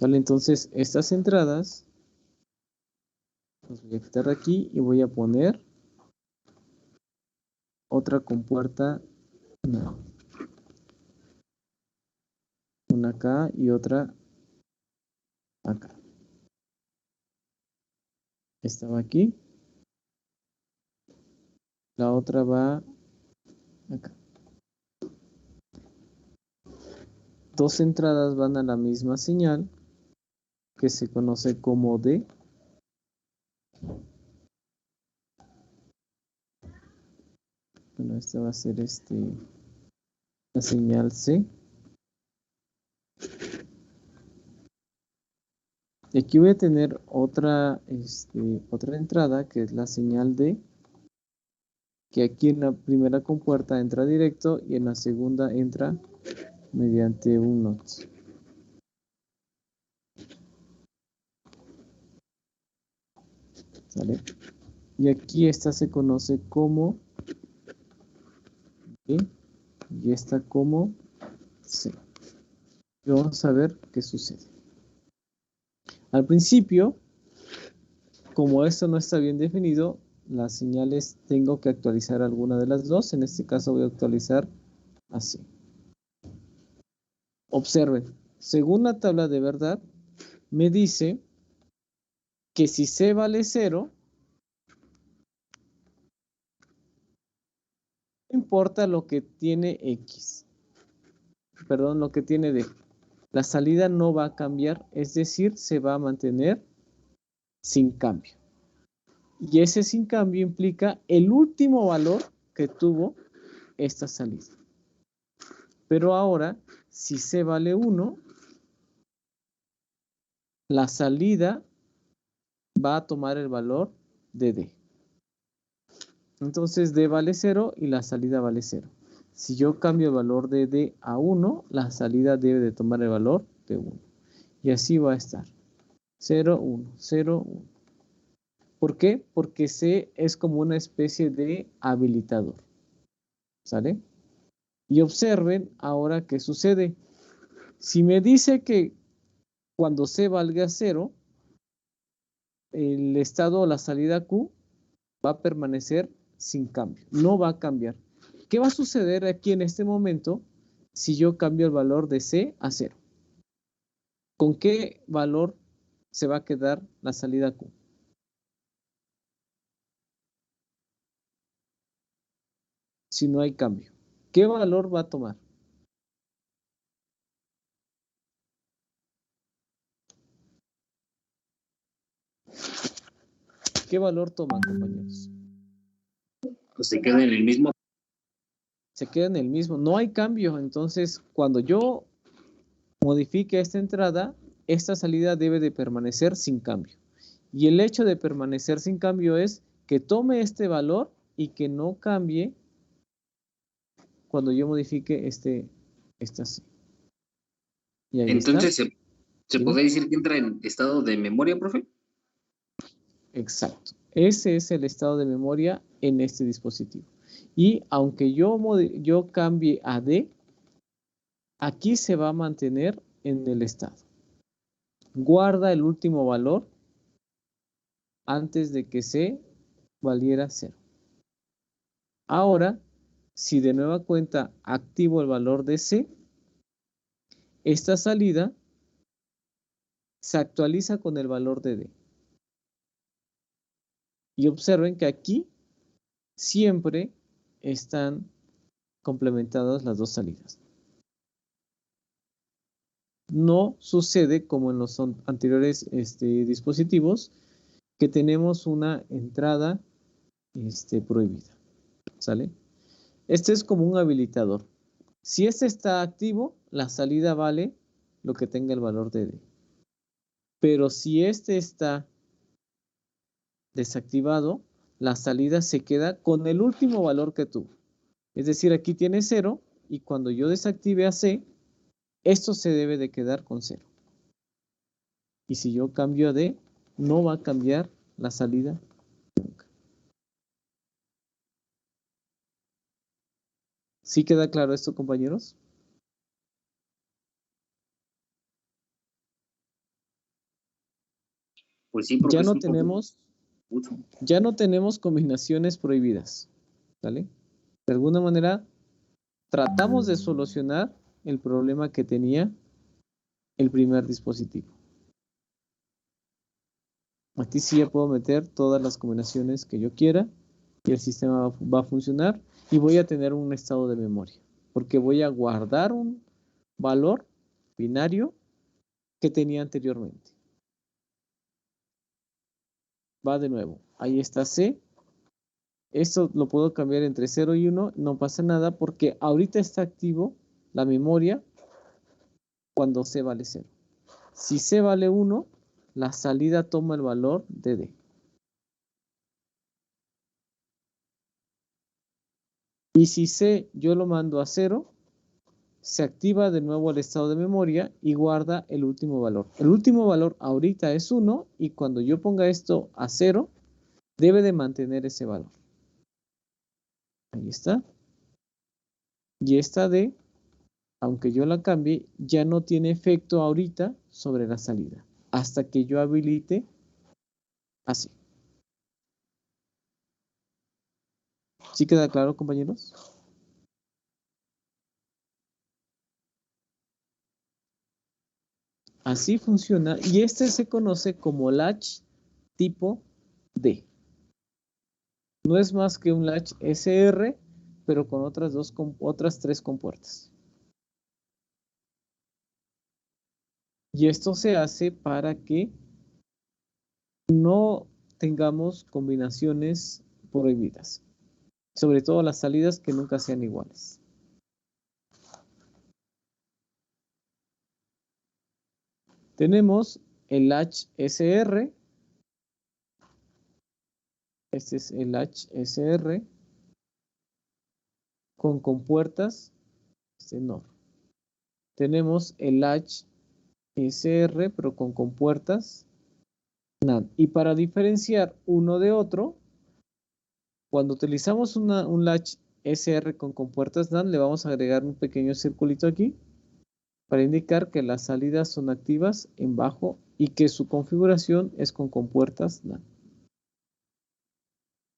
Vale, entonces estas entradas las voy a quitar de aquí y voy a poner otra compuerta. No. Una acá y otra acá. Esta va aquí. La otra va acá. Dos entradas van a la misma señal que se conoce como D. Bueno, esta va a ser la señal C. Y aquí voy a tener otra entrada que es la señal D, que aquí en la primera compuerta entra directo y en la segunda entra mediante un NOT. ¿Sale? Y aquí esta se conoce como B y esta como C. Y vamos a ver qué sucede. Al principio, como esto no está bien definido, las señales tengo que actualizar alguna de las dos. En este caso voy a actualizar así. Observen, según la tabla de verdad, me dice que si C vale 0, no importa lo que tiene X. Perdón, lo que tiene D. La salida no va a cambiar, es decir, se va a mantener sin cambio. Y ese sin cambio implica el último valor que tuvo esta salida. Pero ahora, si C vale 1, la salida va a tomar el valor de D. Entonces D vale 0 y la salida vale 0. Si yo cambio el valor de D a 1, la salida debe de tomar el valor de 1. Y así va a estar. 0, 1, 0, 1. ¿Por qué? Porque C es como una especie de habilitador. ¿Sale? Y observen ahora qué sucede. Si me dice que cuando C valga 0, el estado o la salida Q va a permanecer sin cambio. No va a cambiar. ¿Qué va a suceder aquí en este momento si yo cambio el valor de C a 0? ¿Con qué valor se va a quedar la salida Q? Si no hay cambio. ¿Qué valor va a tomar? ¿Qué valor toman, compañeros?
Pues se queda en el mismo.
Se queda en el mismo. No hay cambio. Entonces, cuando yo modifique esta entrada, esta salida debe de permanecer sin cambio. Y el hecho de permanecer sin cambio es que tome este valor y que no cambie cuando yo modifique esta C. Y ahí
Entonces,
está.
¿se podría decir que entra en estado de memoria, profe?
Exacto. Ese es el estado de memoria en este dispositivo. Y aunque yo cambie a D, aquí se va a mantener en el estado. Guarda el último valor antes de que C valiera 0. Ahora, si de nueva cuenta activo el valor de C, esta salida se actualiza con el valor de D. Y observen que aquí siempre están complementadas las dos salidas. No sucede como en los anteriores dispositivos que tenemos una entrada prohibida. ¿Sale? Este es como un habilitador. Si este está activo, la salida vale lo que tenga el valor de D. Pero si este está desactivado, la salida se queda con el último valor que tuvo. Es decir, aquí tiene 0 y cuando yo desactive a C, esto se debe de quedar con 0. Y si yo cambio a D, no va a cambiar la salida nunca. ¿Sí queda claro esto, compañeros?
Pues sí, porque
ya no tenemos combinaciones prohibidas. ¿Vale? De alguna manera, tratamos de solucionar el problema que tenía el primer dispositivo. Aquí sí ya puedo meter todas las combinaciones que yo quiera y el sistema va a funcionar y voy a tener un estado de memoria, porque voy a guardar un valor binario que tenía anteriormente. Va de nuevo, ahí está C. Esto lo puedo cambiar entre 0 y 1, no pasa nada porque ahorita está activo la memoria cuando C vale 0. Si C vale 1, la salida toma el valor de D. Y si C yo lo mando a 0, se activa de nuevo el estado de memoria y guarda el último valor. El último valor ahorita es 1 y cuando yo ponga esto a 0, debe de mantener ese valor. Ahí está. Y esta D, aunque yo la cambie, ya no tiene efecto ahorita sobre la salida, hasta que yo habilite así. ¿Sí queda claro, compañeros? Así funciona y este se conoce como latch tipo D. No es más que un latch SR, pero con otras 3 compuertas. Y esto se hace para que no tengamos combinaciones prohibidas. Sobre todo las salidas que nunca sean iguales. Tenemos el latch SR. Este es el latch SR con compuertas NOR. Tenemos el latch SR pero con compuertas NAND. Y para diferenciar uno de otro, cuando utilizamos un latch SR con compuertas NAND, le vamos a agregar un pequeño circulito aquí para indicar que las salidas son activas en bajo y que su configuración es con compuertas NAND.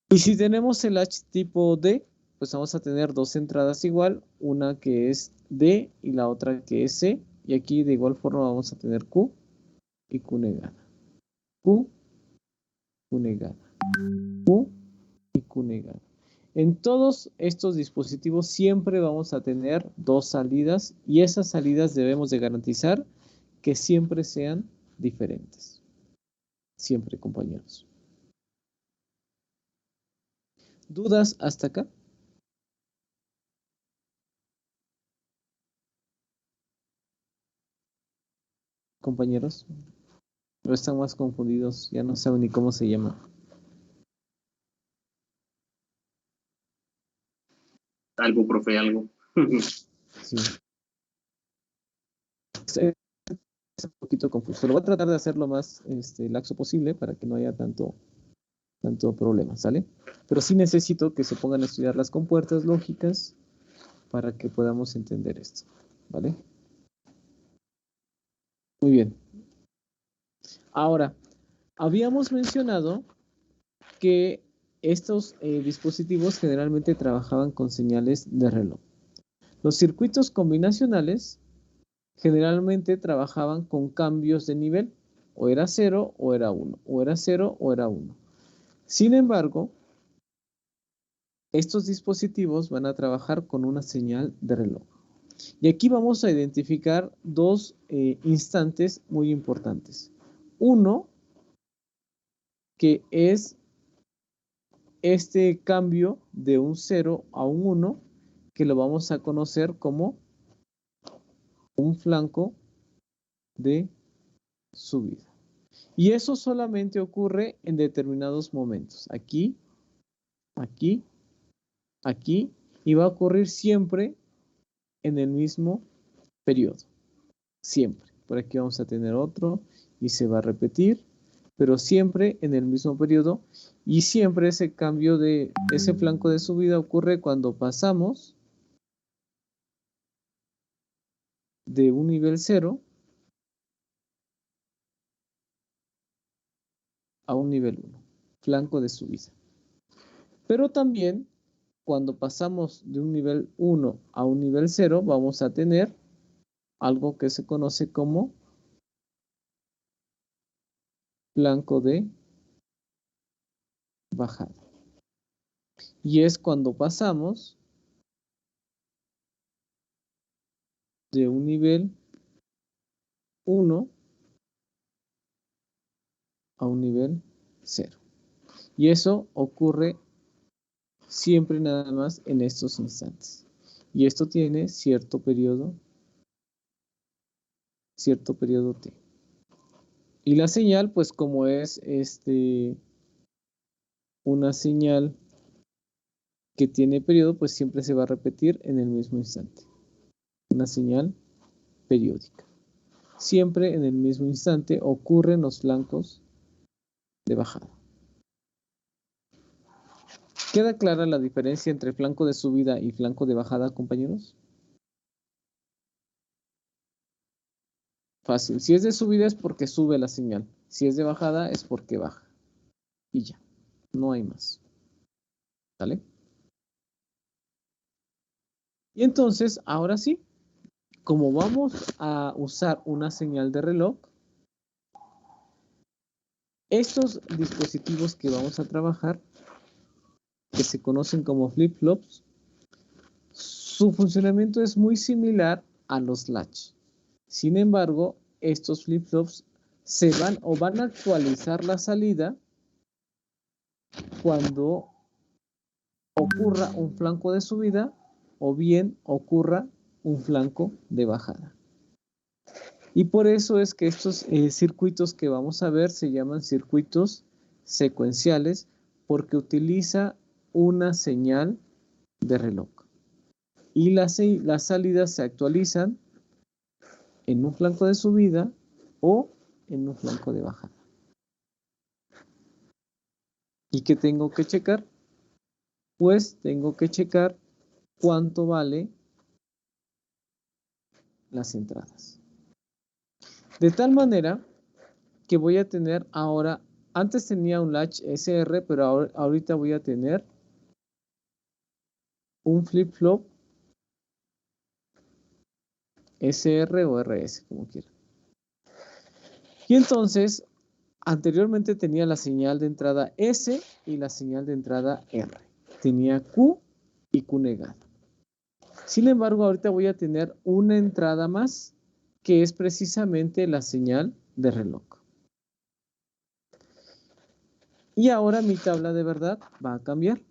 Y si tenemos el latch tipo D, pues vamos a tener dos entradas igual, una que es D y la otra que es C. Y aquí de igual forma vamos a tener Q y Q negada. Q, Q negada. Q y Q negada. En todos estos dispositivos siempre vamos a tener dos salidas y esas salidas debemos de garantizar que siempre sean diferentes. Siempre, compañeros. ¿Dudas hasta acá? Compañeros, ¿o están más confundidos? Ya no saben ni cómo se llama.
Algo, profe, algo.
Sí. Es un poquito confuso. Lo voy a tratar de hacer lo más laxo posible para que no haya tanto problema, ¿sale? Pero sí necesito que se pongan a estudiar las compuertas lógicas para que podamos entender esto, ¿vale? Muy bien. Ahora, habíamos mencionado que estos dispositivos generalmente trabajaban con señales de reloj. Los circuitos combinacionales generalmente trabajaban con cambios de nivel, o era 0 o era 1, o era 0 o era 1. Sin embargo, estos dispositivos van a trabajar con una señal de reloj. Y aquí vamos a identificar dos instantes muy importantes. Uno, que es este cambio de un 0 a un 1, que lo vamos a conocer como un flanco de subida. Y eso solamente ocurre en determinados momentos. Aquí, aquí, aquí, y va a ocurrir siempre en el mismo periodo. Siempre. Por aquí vamos a tener otro y se va a repetir, pero siempre en el mismo periodo. Y siempre ese cambio de ese flanco de subida ocurre cuando pasamos de un nivel 0 a un nivel 1, flanco de subida. Pero también cuando pasamos de un nivel 1 a un nivel 0, vamos a tener algo que se conoce como flanco de bajada. Y es cuando pasamos de un nivel 1 a un nivel 0. Y eso ocurre siempre nada más en estos instantes. Y esto tiene cierto periodo T. Y la señal, pues como es una señal que tiene periodo, pues siempre se va a repetir en el mismo instante. Una señal periódica. Siempre en el mismo instante ocurren los flancos de bajada. ¿Queda clara la diferencia entre flanco de subida y flanco de bajada, compañeros? Fácil. Si es de subida es porque sube la señal. Si es de bajada es porque baja. Y ya. No hay más. ¿Vale? Y entonces, ahora sí, como vamos a usar una señal de reloj, estos dispositivos que vamos a trabajar, que se conocen como flip-flops, su funcionamiento es muy similar a los latch. Sin embargo, estos flip-flops van a actualizar la salida cuando ocurra un flanco de subida o bien ocurra un flanco de bajada. Y por eso es que estos circuitos que vamos a ver se llaman circuitos secuenciales porque utiliza una señal de reloj. Y las salidas se actualizan en un flanco de subida o en un flanco de bajada. ¿Y qué tengo que checar? Pues tengo que checar cuánto vale las entradas. De tal manera que voy a tener ahora, antes tenía un latch SR, pero ahorita voy a tener un flip-flop SR o RS, como quieran. Y entonces, anteriormente tenía la señal de entrada S y la señal de entrada R. Tenía Q y Q negada. Sin embargo, ahorita voy a tener una entrada más, que es precisamente la señal de reloj. Y ahora mi tabla de verdad va a cambiar.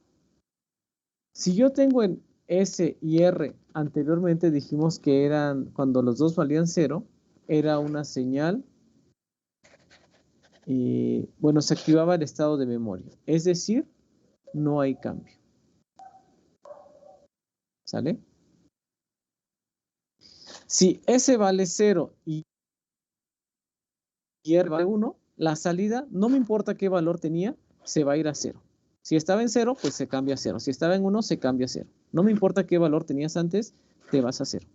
Si yo tengo en S y R, anteriormente dijimos que eran, cuando los dos valían 0, era una señal, bueno, se activaba el estado de memoria. Es decir, no hay cambio. ¿Sale? Si S vale 0 y R vale 1, la salida, no me importa qué valor tenía, se va a ir a 0. Si estaba en 0, pues se cambia a 0. Si estaba en 1, se cambia a 0. No me importa qué valor tenías antes, te vas a 0.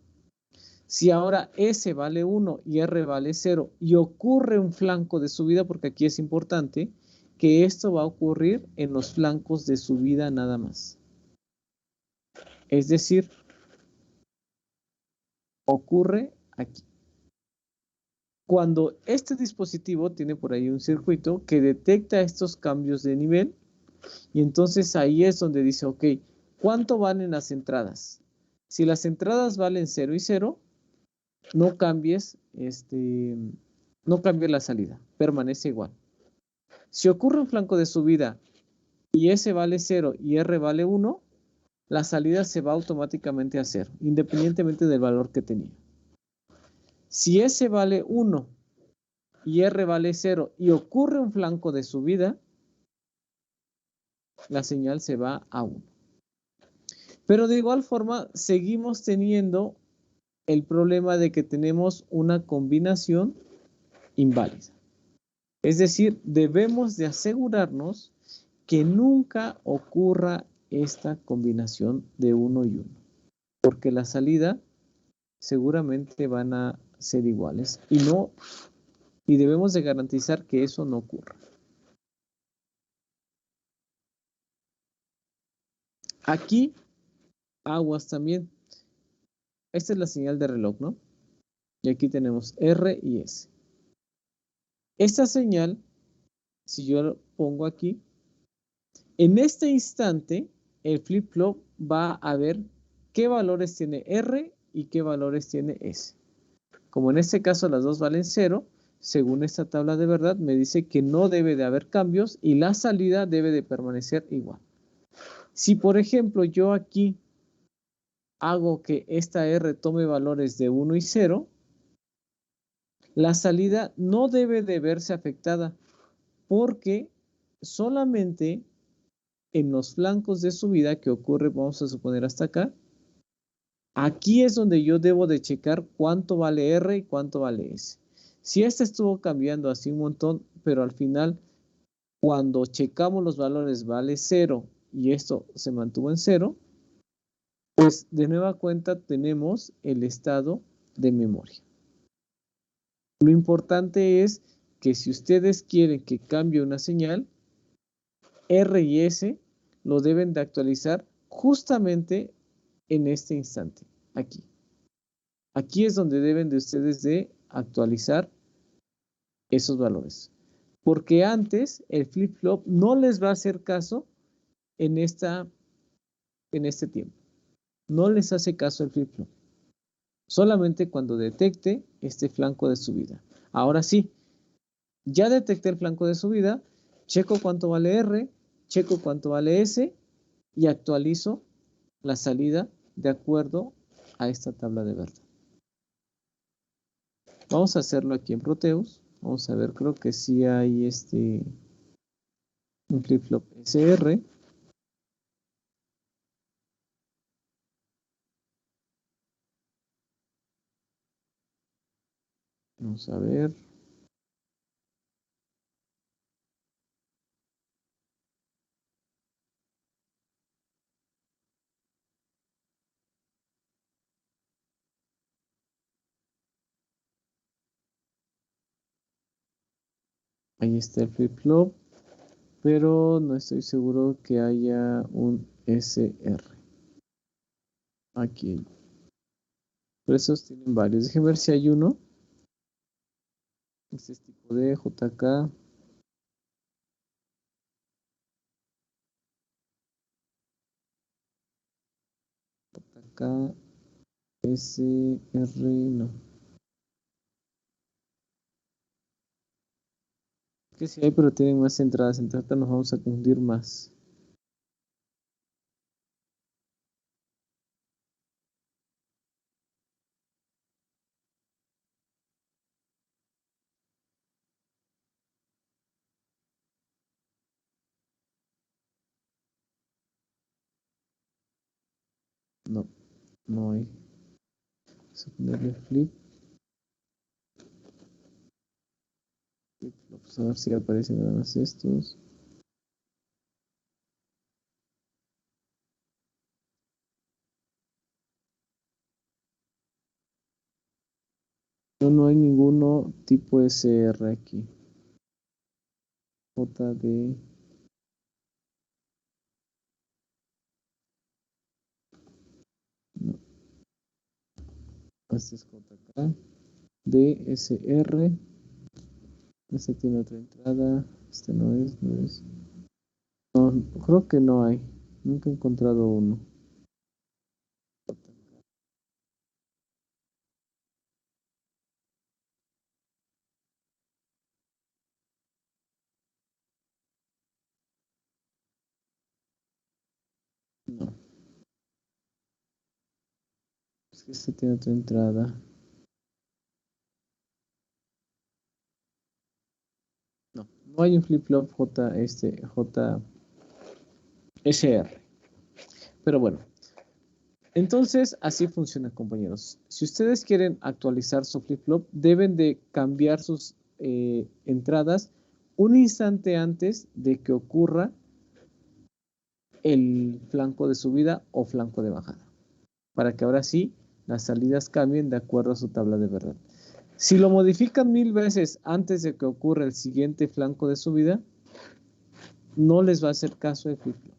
Si ahora S vale 1 y R vale 0 y ocurre un flanco de subida, porque aquí es importante que esto va a ocurrir en los flancos de subida nada más. Es decir, ocurre aquí. Cuando este dispositivo tiene por ahí un circuito que detecta estos cambios de nivel, y entonces ahí es donde dice, ok, ¿cuánto valen las entradas? Si las entradas valen 0 y 0, no cambies, no cambies la salida, permanece igual. Si ocurre un flanco de subida y S vale 0 y R vale 1, la salida se va automáticamente a 0, independientemente del valor que tenía. Si S vale 1 y R vale 0 y ocurre un flanco de subida, la señal se va a 1. Pero de igual forma, seguimos teniendo el problema de que tenemos una combinación inválida. Es decir, debemos de asegurarnos que nunca ocurra esta combinación de 1 y 1, porque la salida seguramente van a ser iguales y debemos de garantizar que eso no ocurra. Aquí, aguas también. Esta es la señal de reloj, ¿no? Y aquí tenemos R y S. Esta señal, si yo lo pongo aquí, en este instante el flip-flop va a ver qué valores tiene R y qué valores tiene S. Como en este caso las dos valen 0, según esta tabla de verdad me dice que no debe de haber cambios y la salida debe de permanecer igual. Si por ejemplo yo aquí hago que esta R tome valores de 1 y 0, la salida no debe de verse afectada porque solamente en los flancos de subida que ocurre, vamos a suponer hasta acá, aquí es donde yo debo de checar cuánto vale R y cuánto vale S. Si este estuvo cambiando así un montón, pero al final cuando checamos los valores vale 0 y esto se mantuvo en 0, pues de nueva cuenta tenemos el estado de memoria. Lo importante es que si ustedes quieren que cambie una señal, R y S lo deben de actualizar justamente en este instante, aquí. Aquí es donde deben de ustedes de actualizar esos valores. Porque antes el flip-flop no les va a hacer caso en este tiempo. No les hace caso el flip-flop. Solamente cuando detecte este flanco de subida. Ahora sí, ya detecté el flanco de subida, checo cuánto vale R, checo cuánto vale S y actualizo la salida de acuerdo a esta tabla de verdad. Vamos a hacerlo aquí en Proteus. Vamos a ver, creo que sí hay un flip-flop SR. Vamos a ver. Ahí está el flip-flop, pero no estoy seguro que haya un SR. Aquí. Por eso tienen varios. Déjenme ver si hay uno. Este es tipo D, JK. JK, SR, no. Que sí hay, pero tienen más entradas. Entonces nos vamos a confundir más. No, no hay. Vamos a ponerle flip. Vamos a ver si aparecen nada más estos. No hay ninguno tipo SR aquí. JD. No. Este es JK. DSR. Este tiene otra entrada. Este no es. No, creo que no hay. Nunca he encontrado uno. No. Es que este tiene otra entrada. No, no hay un flip-flop JSR. Pero bueno. Entonces, así funciona, compañeros. Si ustedes quieren actualizar su flip-flop, deben de cambiar sus entradas un instante antes de que ocurra el flanco de subida o flanco de bajada. Para que ahora sí las salidas cambien de acuerdo a su tabla de verdad. Si lo modifican 1000 veces antes de que ocurra el siguiente flanco de subida, no les va a hacer caso el flip-flop.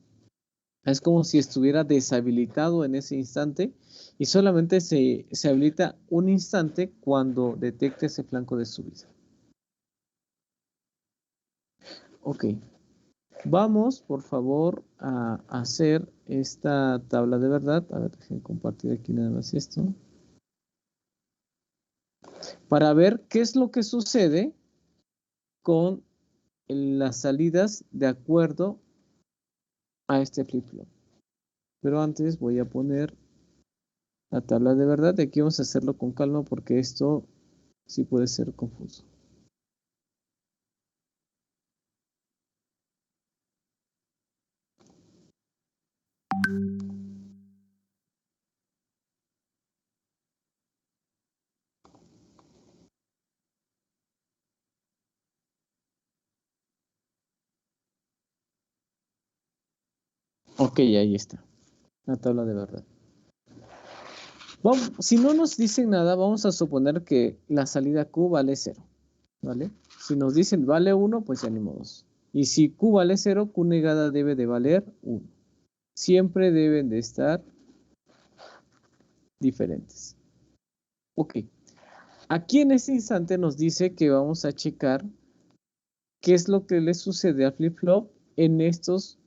Es como si estuviera deshabilitado en ese instante y solamente se habilita un instante cuando detecte ese flanco de subida. Ok. Vamos, por favor, a hacer esta tabla de verdad. A ver, déjenme compartir aquí nada más esto. Para ver qué es lo que sucede con las salidas de acuerdo a este flip-flop. Pero antes voy a poner la tabla de verdad. Aquí vamos a hacerlo con calma porque esto sí puede ser confuso. Ok, ahí está. La tabla de verdad. Vamos, si no nos dicen nada, vamos a suponer que la salida Q vale 0. ¿Vale? Si nos dicen vale 1, pues ya ni modos. Y si Q vale 0, Q negada debe de valer 1. Siempre deben de estar diferentes. Ok. Aquí en este instante nos dice que vamos a checar qué es lo que le sucede al flip-flop en estos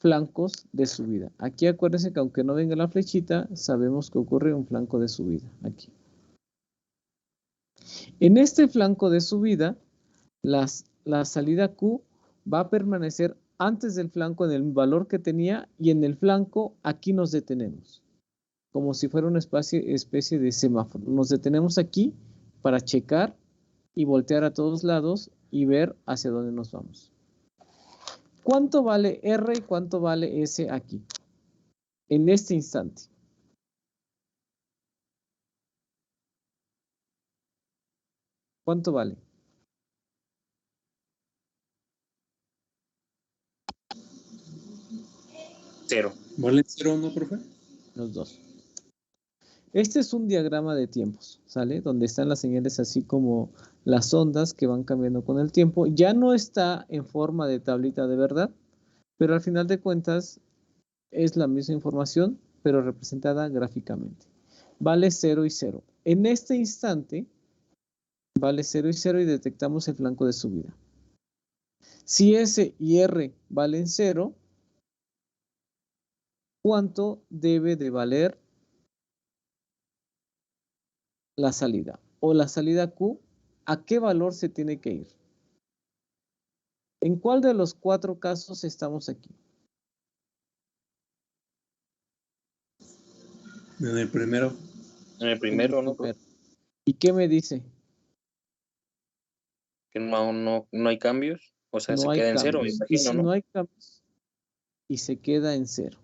flancos de subida. Aquí acuérdense que aunque no venga la flechita, sabemos que ocurre un flanco de subida. Aquí. En este flanco de subida, la salida Q va a permanecer antes del flanco en el valor que tenía y en el flanco aquí nos detenemos. Como si fuera una especie de semáforo. Nos detenemos aquí para checar y voltear a todos lados y ver hacia dónde nos vamos. ¿Cuánto vale R y cuánto vale S aquí? En este instante. ¿Cuánto vale?
Cero.
¿Vale 0 no, profe?
Los dos. Este es un diagrama de tiempos, ¿sale? Donde están las señales así como las ondas que van cambiando con el tiempo. Ya no está en forma de tablita de verdad, pero al final de cuentas es la misma información, pero representada gráficamente. Vale 0 y 0. En este instante, vale 0 y 0 y detectamos el flanco de subida. Si S y R valen 0, ¿cuánto debe de valer la salida? O la salida Q, ¿a qué valor se tiene que ir? ¿En cuál de los 4 casos estamos aquí?
En el primero.
En el primero, ¿no?
¿Y qué me dice?
Que no hay cambios. O sea,
No
se
hay
queda en cero, me
cambios. Y
imagino,
si
¿no?
no hay cambios y se queda en 0,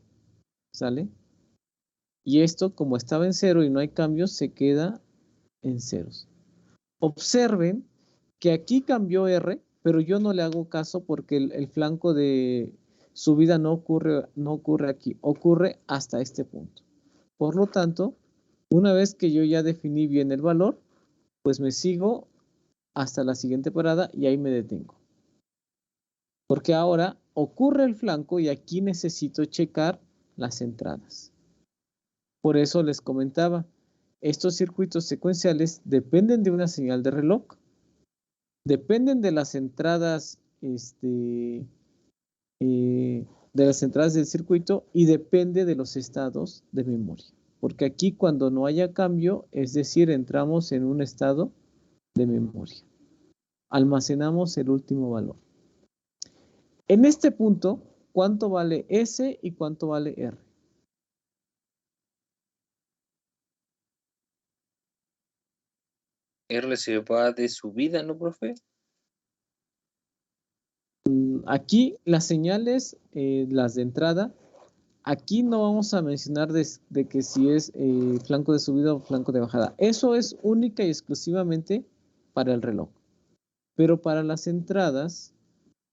¿sale? Y esto, como estaba en 0 y no hay cambios, se queda en ceros. Observen que aquí cambió R, pero yo no le hago caso porque el flanco de subida no ocurre aquí, ocurre hasta este punto. Por lo tanto, una vez que yo ya definí bien el valor, pues me sigo hasta la siguiente parada y ahí me detengo. Porque ahora ocurre el flanco y aquí necesito checar las entradas. Por eso les comentaba, estos circuitos secuenciales dependen de una señal de reloj, dependen de las entradas, de las entradas del circuito y depende de los estados de memoria. Porque aquí cuando no haya cambio, es decir, entramos en un estado de memoria. Almacenamos el último valor. En este punto, ¿cuánto vale S y cuánto vale R?
R se va de subida, ¿no, profe?
Aquí las señales, las de entrada, aquí no vamos a mencionar de que si es flanco de subida o flanco de bajada. Eso es única y exclusivamente para el reloj. Pero para las entradas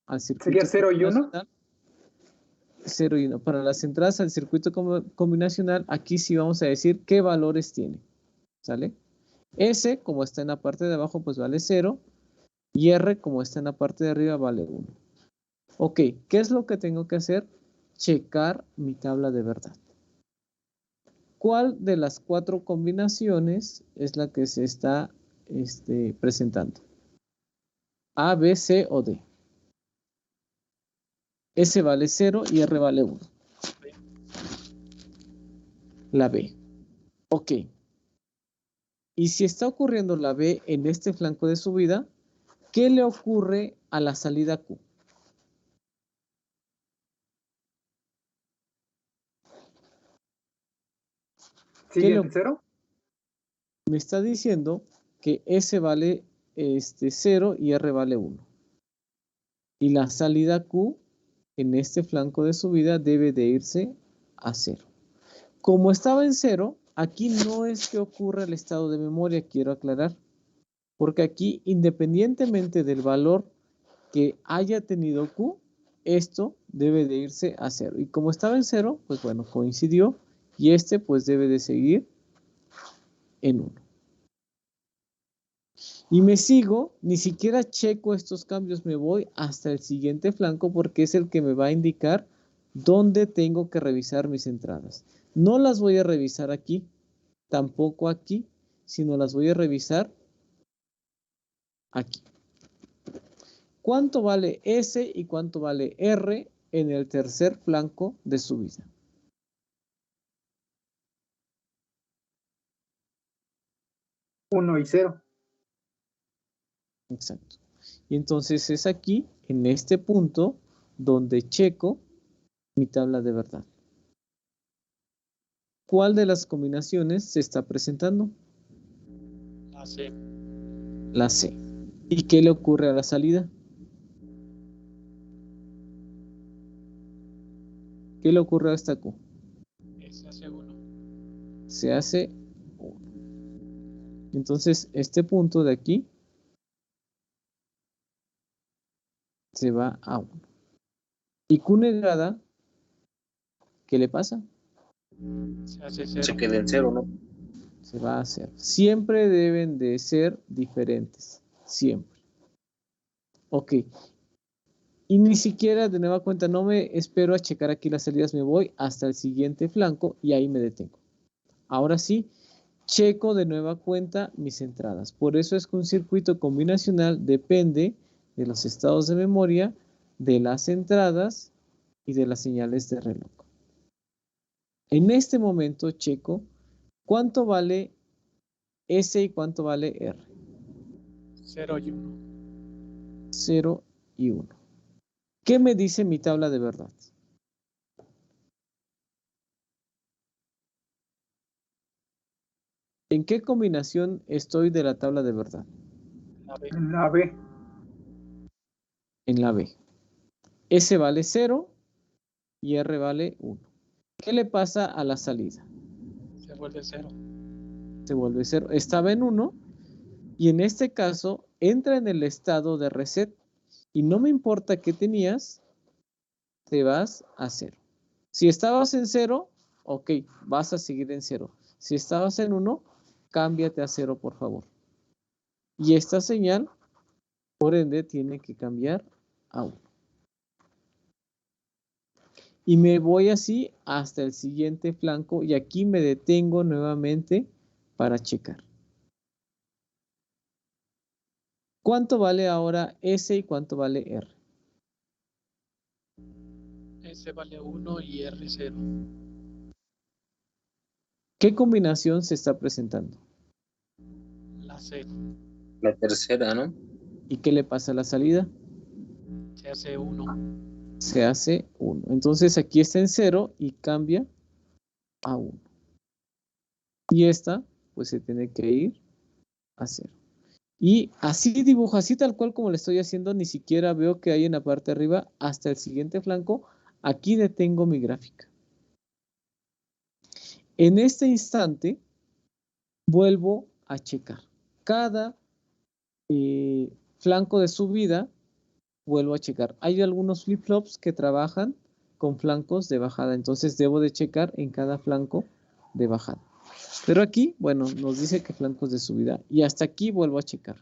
al circuito
¿Sería 0 y 1?
0 y 1. Para las entradas al circuito combinacional, aquí sí vamos a decir qué valores tiene. ¿Sale? S, como está en la parte de abajo, pues vale 0. Y R, como está en la parte de arriba, vale 1. Ok, ¿qué es lo que tengo que hacer? Checar mi tabla de verdad. ¿Cuál de las 4 combinaciones es la que se está presentando? A, B, C o D. S vale 0 y R vale 1. La B. Ok. Y si está ocurriendo la B en este flanco de subida, ¿qué le ocurre a la salida Q?
¿Sigue en 0?
Me está diciendo que S vale 0 y R vale 1. Y la salida Q en este flanco de subida debe de irse a 0. Como estaba en 0, aquí no es que ocurra el estado de memoria, quiero aclarar. Porque aquí, independientemente del valor que haya tenido Q, esto debe de irse a 0. Y como estaba en 0, pues bueno, coincidió. Y este pues debe de seguir en 1. Y me sigo, ni siquiera checo estos cambios, me voy hasta el siguiente flanco porque es el que me va a indicar dónde tengo que revisar mis entradas. No las voy a revisar aquí, tampoco aquí, sino las voy a revisar aquí. ¿Cuánto vale S y cuánto vale R en el tercer flanco de subida?
Uno y 0.
Exacto. Y entonces es aquí, en este punto, donde checo mi tabla de verdad. ¿Cuál de las combinaciones se está presentando?
La C.
La C. ¿Y qué le ocurre a la salida? ¿Qué le ocurre a esta Q?
Se hace 1.
Se hace 1. Entonces, este punto de aquí se va a 1. ¿Y Q negada? ¿Qué le pasa?
Se hace 0.
Se queda en 0, ¿no?
Se va a 0. Siempre deben de ser diferentes. Siempre. Ok. Y ni siquiera de nueva cuenta no me espero a checar aquí las salidas. Me voy hasta el siguiente flanco y ahí me detengo. Ahora sí, checo de nueva cuenta mis entradas. Por eso es que un circuito combinacional depende de los estados de memoria, de las entradas y de las señales de reloj. En este momento checo cuánto vale S y cuánto vale R.
0 y 1.
0 y 1. ¿Qué me dice mi tabla de verdad? ¿En qué combinación estoy de la tabla de verdad?
La B.
En la B. S vale 0 y R vale 1. ¿Qué le pasa a la salida?
Se vuelve 0.
Se vuelve 0. Estaba en 1 y en este caso entra en el estado de reset y no me importa qué tenías, te vas a 0. Si estabas en 0, ok, vas a seguir en 0. Si estabas en 1, cámbiate a 0, por favor. Y esta señal, por ende, tiene que cambiar a 1. Y me voy así hasta el siguiente flanco y aquí me detengo nuevamente para checar. ¿Cuánto vale ahora S y cuánto vale R?
S vale 1 y R 0.
¿Qué combinación se está presentando?
La C.
La tercera, ¿no?
¿Y qué le pasa a la salida?
Se hace 1.
Se hace 1. Entonces aquí está en 0 y cambia a 1. Y esta, pues se tiene que ir a 0. Y así dibujo, así tal cual como le estoy haciendo, ni siquiera veo que hay en la parte de arriba hasta el siguiente flanco. Aquí detengo mi gráfica. En este instante, vuelvo a checar. Cada flanco de subida, vuelvo a checar. Hay algunos flip-flops que trabajan con flancos de bajada, entonces debo de checar en cada flanco de bajada. Pero aquí, bueno, nos dice que flancos de subida y hasta aquí vuelvo a checar.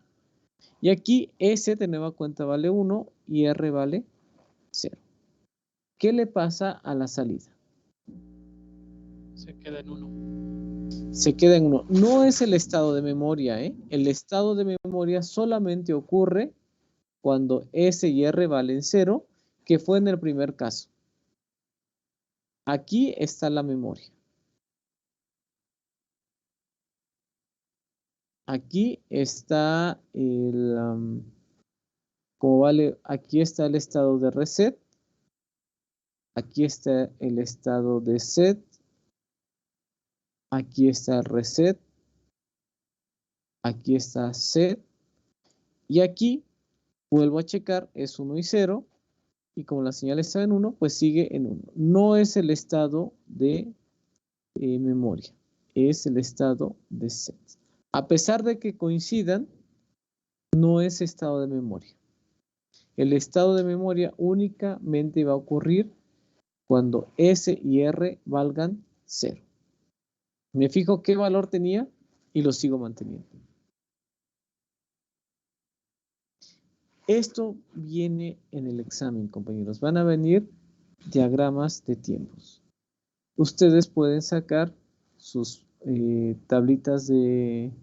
Y aquí S de nueva cuenta vale 1 y R vale 0. ¿Qué le pasa a la salida?
Se queda en 1.
Se queda en 1. No es el estado de memoria, ¿eh? El estado de memoria solamente ocurre cuando S y R valen 0, que fue en el primer caso. Aquí está la memoria. Aquí está aquí está el estado de reset. Aquí está el estado de set. Aquí está el reset. Aquí está set. Y aquí vuelvo a checar, es 1 y 0. Y como la señal está en 1, pues sigue en 1. No es el estado de memoria. Es el estado de set. A pesar de que coincidan, no es estado de memoria. El estado de memoria únicamente va a ocurrir cuando S y R valgan 0. Me fijo qué valor tenía y lo sigo manteniendo. Esto viene en el examen, compañeros. Van a venir diagramas de tiempos. Ustedes pueden sacar sus tablitas de...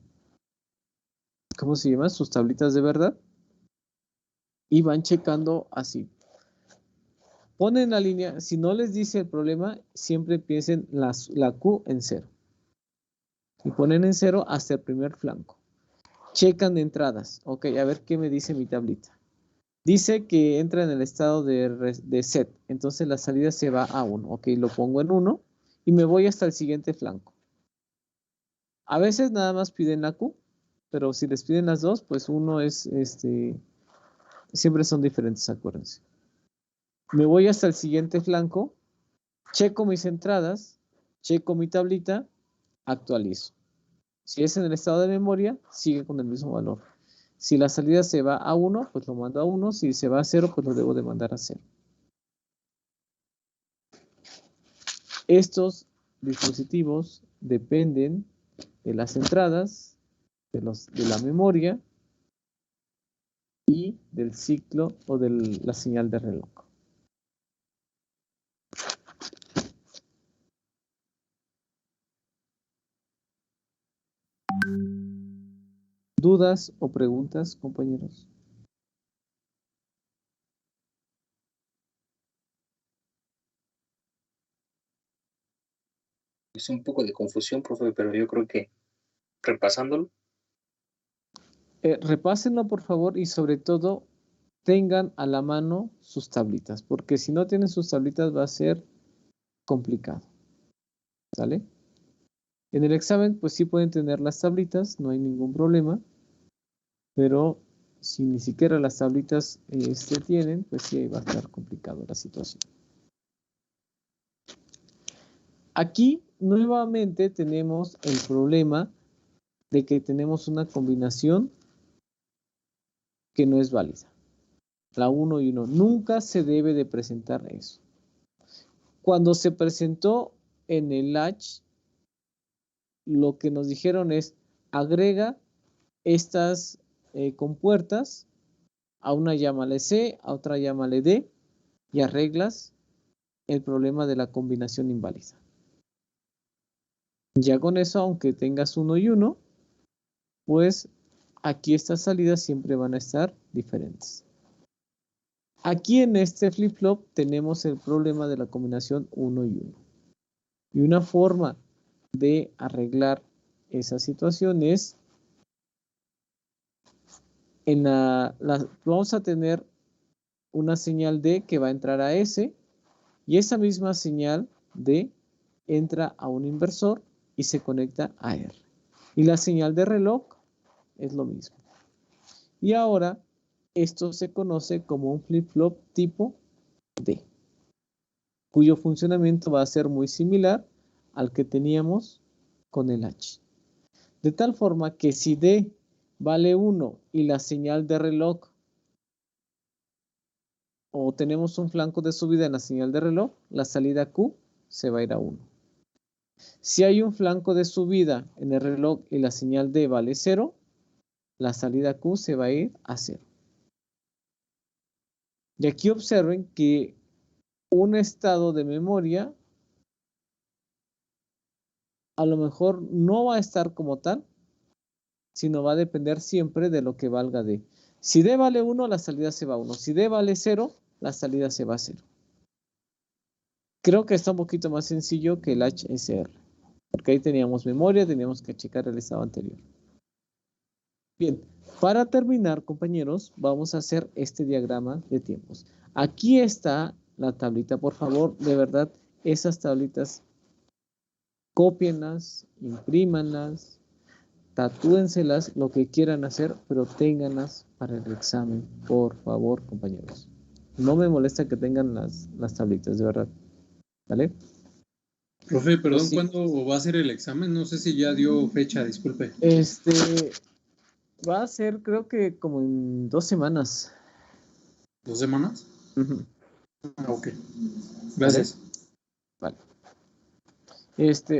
¿Cómo se llama? Sus tablitas de verdad. Y van checando así. Ponen la línea. Si no les dice el problema, siempre piensen la Q en 0. Y ponen en 0 hasta el primer flanco. Checan de entradas. Ok, a ver qué me dice mi tablita. Dice que entra en el estado de set. Entonces la salida se va a 1. Ok, lo pongo en 1 y me voy hasta el siguiente flanco. A veces nada más piden la Q, pero si les piden las dos, pues uno es, siempre son diferentes, acuérdense. Me voy hasta el siguiente flanco, checo mis entradas, checo mi tablita, actualizo. Si es en el estado de memoria, sigue con el mismo valor. Si la salida se va a 1, pues lo mando a 1. Si se va a 0, pues lo debo de mandar a 0. Estos dispositivos dependen de las entradas, de la memoria y del ciclo o de la señal de reloj. ¿Dudas o preguntas, compañeros?
Es un poco de confusión, profe, pero yo creo que repasándolo.
Repásenlo, por favor, y sobre todo tengan a la mano sus tablitas, porque si no tienen sus tablitas va a ser complicado. ¿Sale? En el examen, pues sí pueden tener las tablitas, no hay ningún problema, pero si ni siquiera las tablitas tienen, pues sí va a estar complicado la situación. Aquí nuevamente tenemos el problema de que tenemos una combinación que no es válida. La 1 y 1. Nunca se debe de presentar eso. Cuando se presentó en el latch, lo que nos dijeron es, agrega estas compuertas, a una llámale C, a otra llámale D, y arreglas el problema de la combinación inválida. Ya con eso, aunque tengas 1 y 1, pues aquí estas salidas siempre van a estar diferentes. Aquí en este flip-flop tenemos el problema de la combinación 1 y 1. Y una forma de arreglar esa situación es, vamos a tener una señal D que va a entrar a S, y esa misma señal D entra a un inversor y se conecta a R. Y la señal de reloj es lo mismo. Y ahora esto se conoce como un flip-flop tipo D, cuyo funcionamiento va a ser muy similar al que teníamos con el H. De tal forma que si D vale 1 y la señal de reloj, o tenemos un flanco de subida en la señal de reloj, la salida Q se va a ir a 1. Si hay un flanco de subida en el reloj y la señal D vale 0, la salida Q se va a ir a 0. Y aquí observen que un estado de memoria a lo mejor no va a estar como tal, sino va a depender siempre de lo que valga D. Si D vale 1, la salida se va a 1. Si D vale 0, la salida se va a 0. Creo que está un poquito más sencillo que el HSR, porque ahí teníamos memoria, teníamos que checar el estado anterior. Bien, para terminar, compañeros, vamos a hacer este diagrama de tiempos. Aquí está la tablita, por favor, de verdad, esas tablitas, cópienlas, imprímanlas, tatúenselas, lo que quieran hacer, pero ténganlas para el examen, por favor, compañeros. No me molesta que tengan las tablitas, de verdad. ¿Vale?
Profe, perdón,
Sí.
¿cuándo va a ser el examen? No sé si ya dio fecha, disculpe.
Va a ser, creo que como en 2 semanas.
¿2 semanas?
Uh-huh.
Ah, ok. Gracias.
Vale.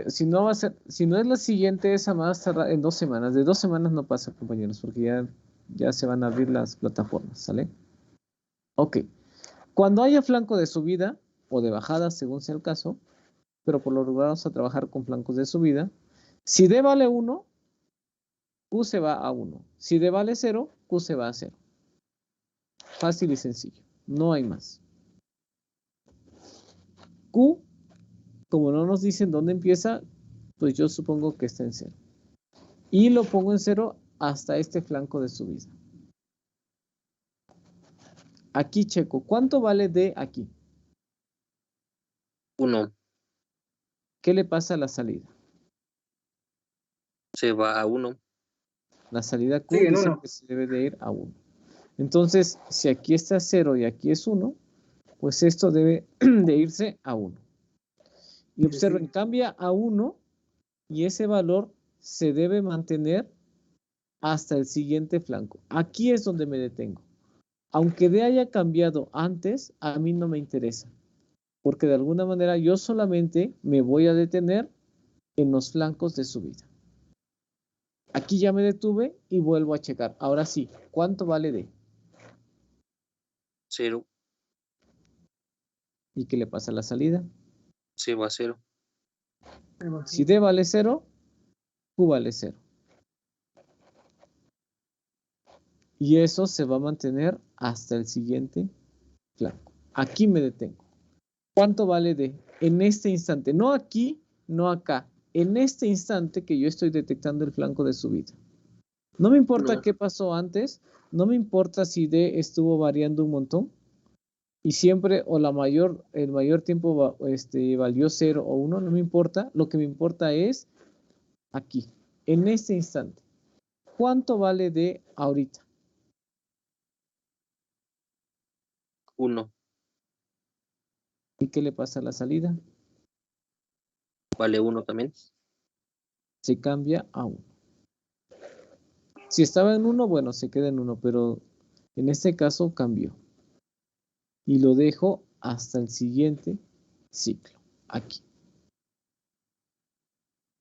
Si no va a ser, si no es la siguiente, esa más tarda en 2 semanas. De 2 semanas no pasa, compañeros, porque ya se van a abrir las plataformas, ¿sale? Ok. Cuando haya flanco de subida o de bajada, según sea el caso, pero por lo regular vamos a trabajar con flancos de subida. Si D vale 1, Q se va a 1. Si D vale 0, Q se va a 0. Fácil y sencillo. No hay más. Q, como no nos dicen dónde empieza, pues yo supongo que está en 0. Y lo pongo en 0 hasta este flanco de subida. Aquí checo. ¿Cuánto vale D aquí?
1.
¿Qué le pasa a la salida?
Se va a 1.
La salida Q
Sí, en
dice
1.
que se debe de ir a 1. Entonces, si aquí está 0 y aquí es 1, pues esto debe de irse a 1. Y observen, cambia a 1 y ese valor se debe mantener hasta el siguiente flanco. Aquí es donde me detengo. Aunque D haya cambiado antes, a mí no me interesa. Porque de alguna manera yo solamente me voy a detener en los flancos de subida. Aquí ya me detuve y vuelvo a checar. Ahora sí, ¿cuánto vale D?
0.
¿Y qué le pasa a la salida?
Se va a 0.
Si D vale 0, Q vale 0. Y eso se va a mantener hasta el siguiente flanco. Aquí me detengo. ¿Cuánto vale D? En este instante. No aquí, no acá. En este instante que yo estoy detectando el flanco de subida. No me importa qué pasó antes. No me importa si D estuvo variando un montón. Y siempre o el mayor tiempo valió 0 o 1. No me importa. Lo que me importa es aquí. En este instante. ¿Cuánto vale D ahorita?
1.
¿Y qué le pasa a la salida?
Vale 1 también.
Se cambia a 1. Si estaba en 1, bueno, se queda en 1, pero en este caso cambió. Y lo dejo hasta el siguiente ciclo. Aquí.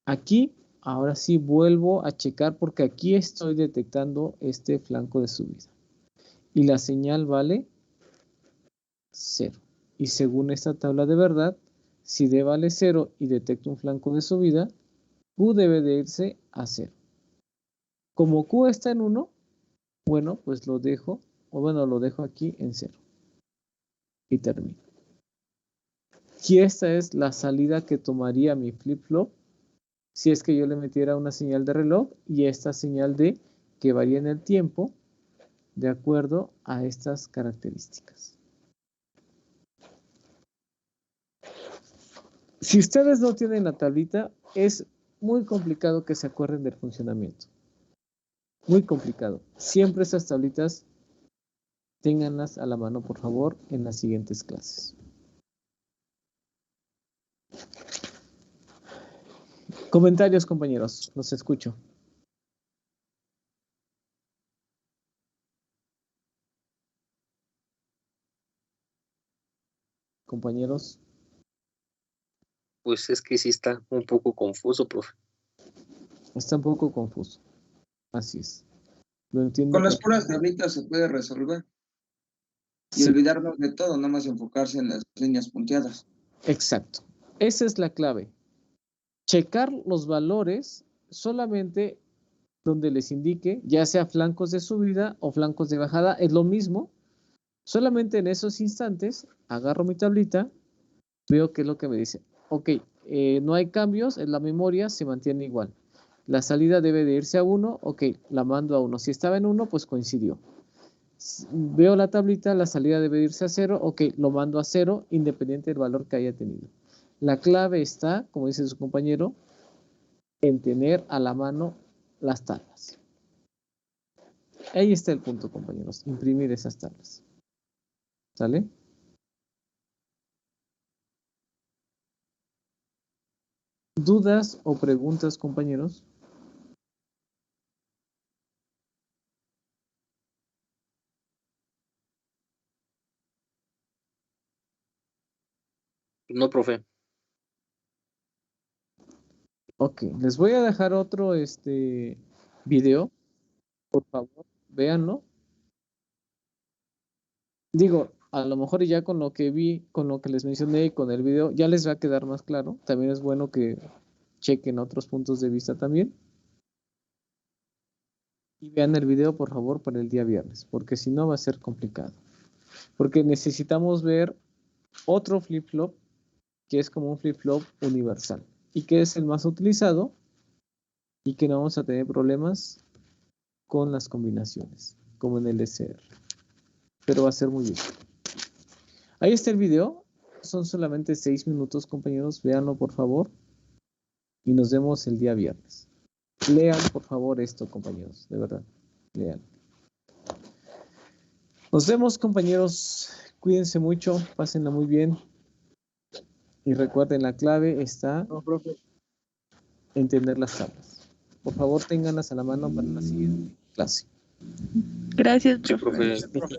Aquí, ahora sí vuelvo a checar porque aquí estoy detectando este flanco de subida. Y la señal vale 0. Y según esta tabla de verdad, si D vale 0 y detecto un flanco de subida, Q debe de irse a 0. Como Q está en 1, bueno, pues lo dejo aquí en 0. Y termino. Y esta es la salida que tomaría mi flip-flop si es que yo le metiera una señal de reloj y esta señal de que varía en el tiempo de acuerdo a estas características. Si ustedes no tienen la tablita, es muy complicado que se acuerden del funcionamiento. Muy complicado. Siempre esas tablitas, ténganlas a la mano, por favor, en las siguientes clases. Comentarios, compañeros. Los escucho. Compañeros.
Pues es que sí está un poco confuso, profe.
Está un poco confuso. Así es. Lo entiendo.
Con las puras tablitas se puede resolver. Y
sí.
Olvidarnos de todo, nada más enfocarse en las líneas punteadas.
Exacto. Esa es la clave. Checar los valores solamente donde les indique, ya sea flancos de subida o flancos de bajada, es lo mismo, Solamente en esos instantes agarro mi tablita, veo qué es lo que me dice. Ok, no hay cambios, en la memoria se mantiene igual. La salida debe de irse a 1, ok, la mando a 1. Si estaba en 1, pues coincidió. Veo la tablita, la salida debe de irse a 0, ok, lo mando a 0, independiente del valor que haya tenido. La clave está, como dice su compañero, en tener a la mano las tablas. Ahí está el punto, compañeros, imprimir esas tablas. ¿Sale? ¿Dudas o preguntas, compañeros?
No, profe.
Ok, les voy a dejar otro video. Por favor, véanlo. Digo, a lo mejor ya con lo que vi, con lo que les mencioné y con el video, ya les va a quedar más claro. También es bueno que chequen otros puntos de vista también. Y vean el video, por favor, para el día viernes, porque si no va a ser complicado. Porque necesitamos ver otro flip-flop, que es como un flip-flop universal, y que es el más utilizado, y que no vamos a tener problemas con las combinaciones, como en el SR. Pero va a ser muy útil. Ahí está el video. Son solamente 6 minutos, compañeros. Véanlo, por favor. Y nos vemos el día viernes. Lean, por favor, esto, compañeros. De verdad. Lean. Nos vemos, compañeros. Cuídense mucho. Pásenla muy bien. Y recuerden, la clave está en tener las tablas. Por favor, ténganlas a la mano para la siguiente clase.
Gracias,
Sí,
profe.
profe.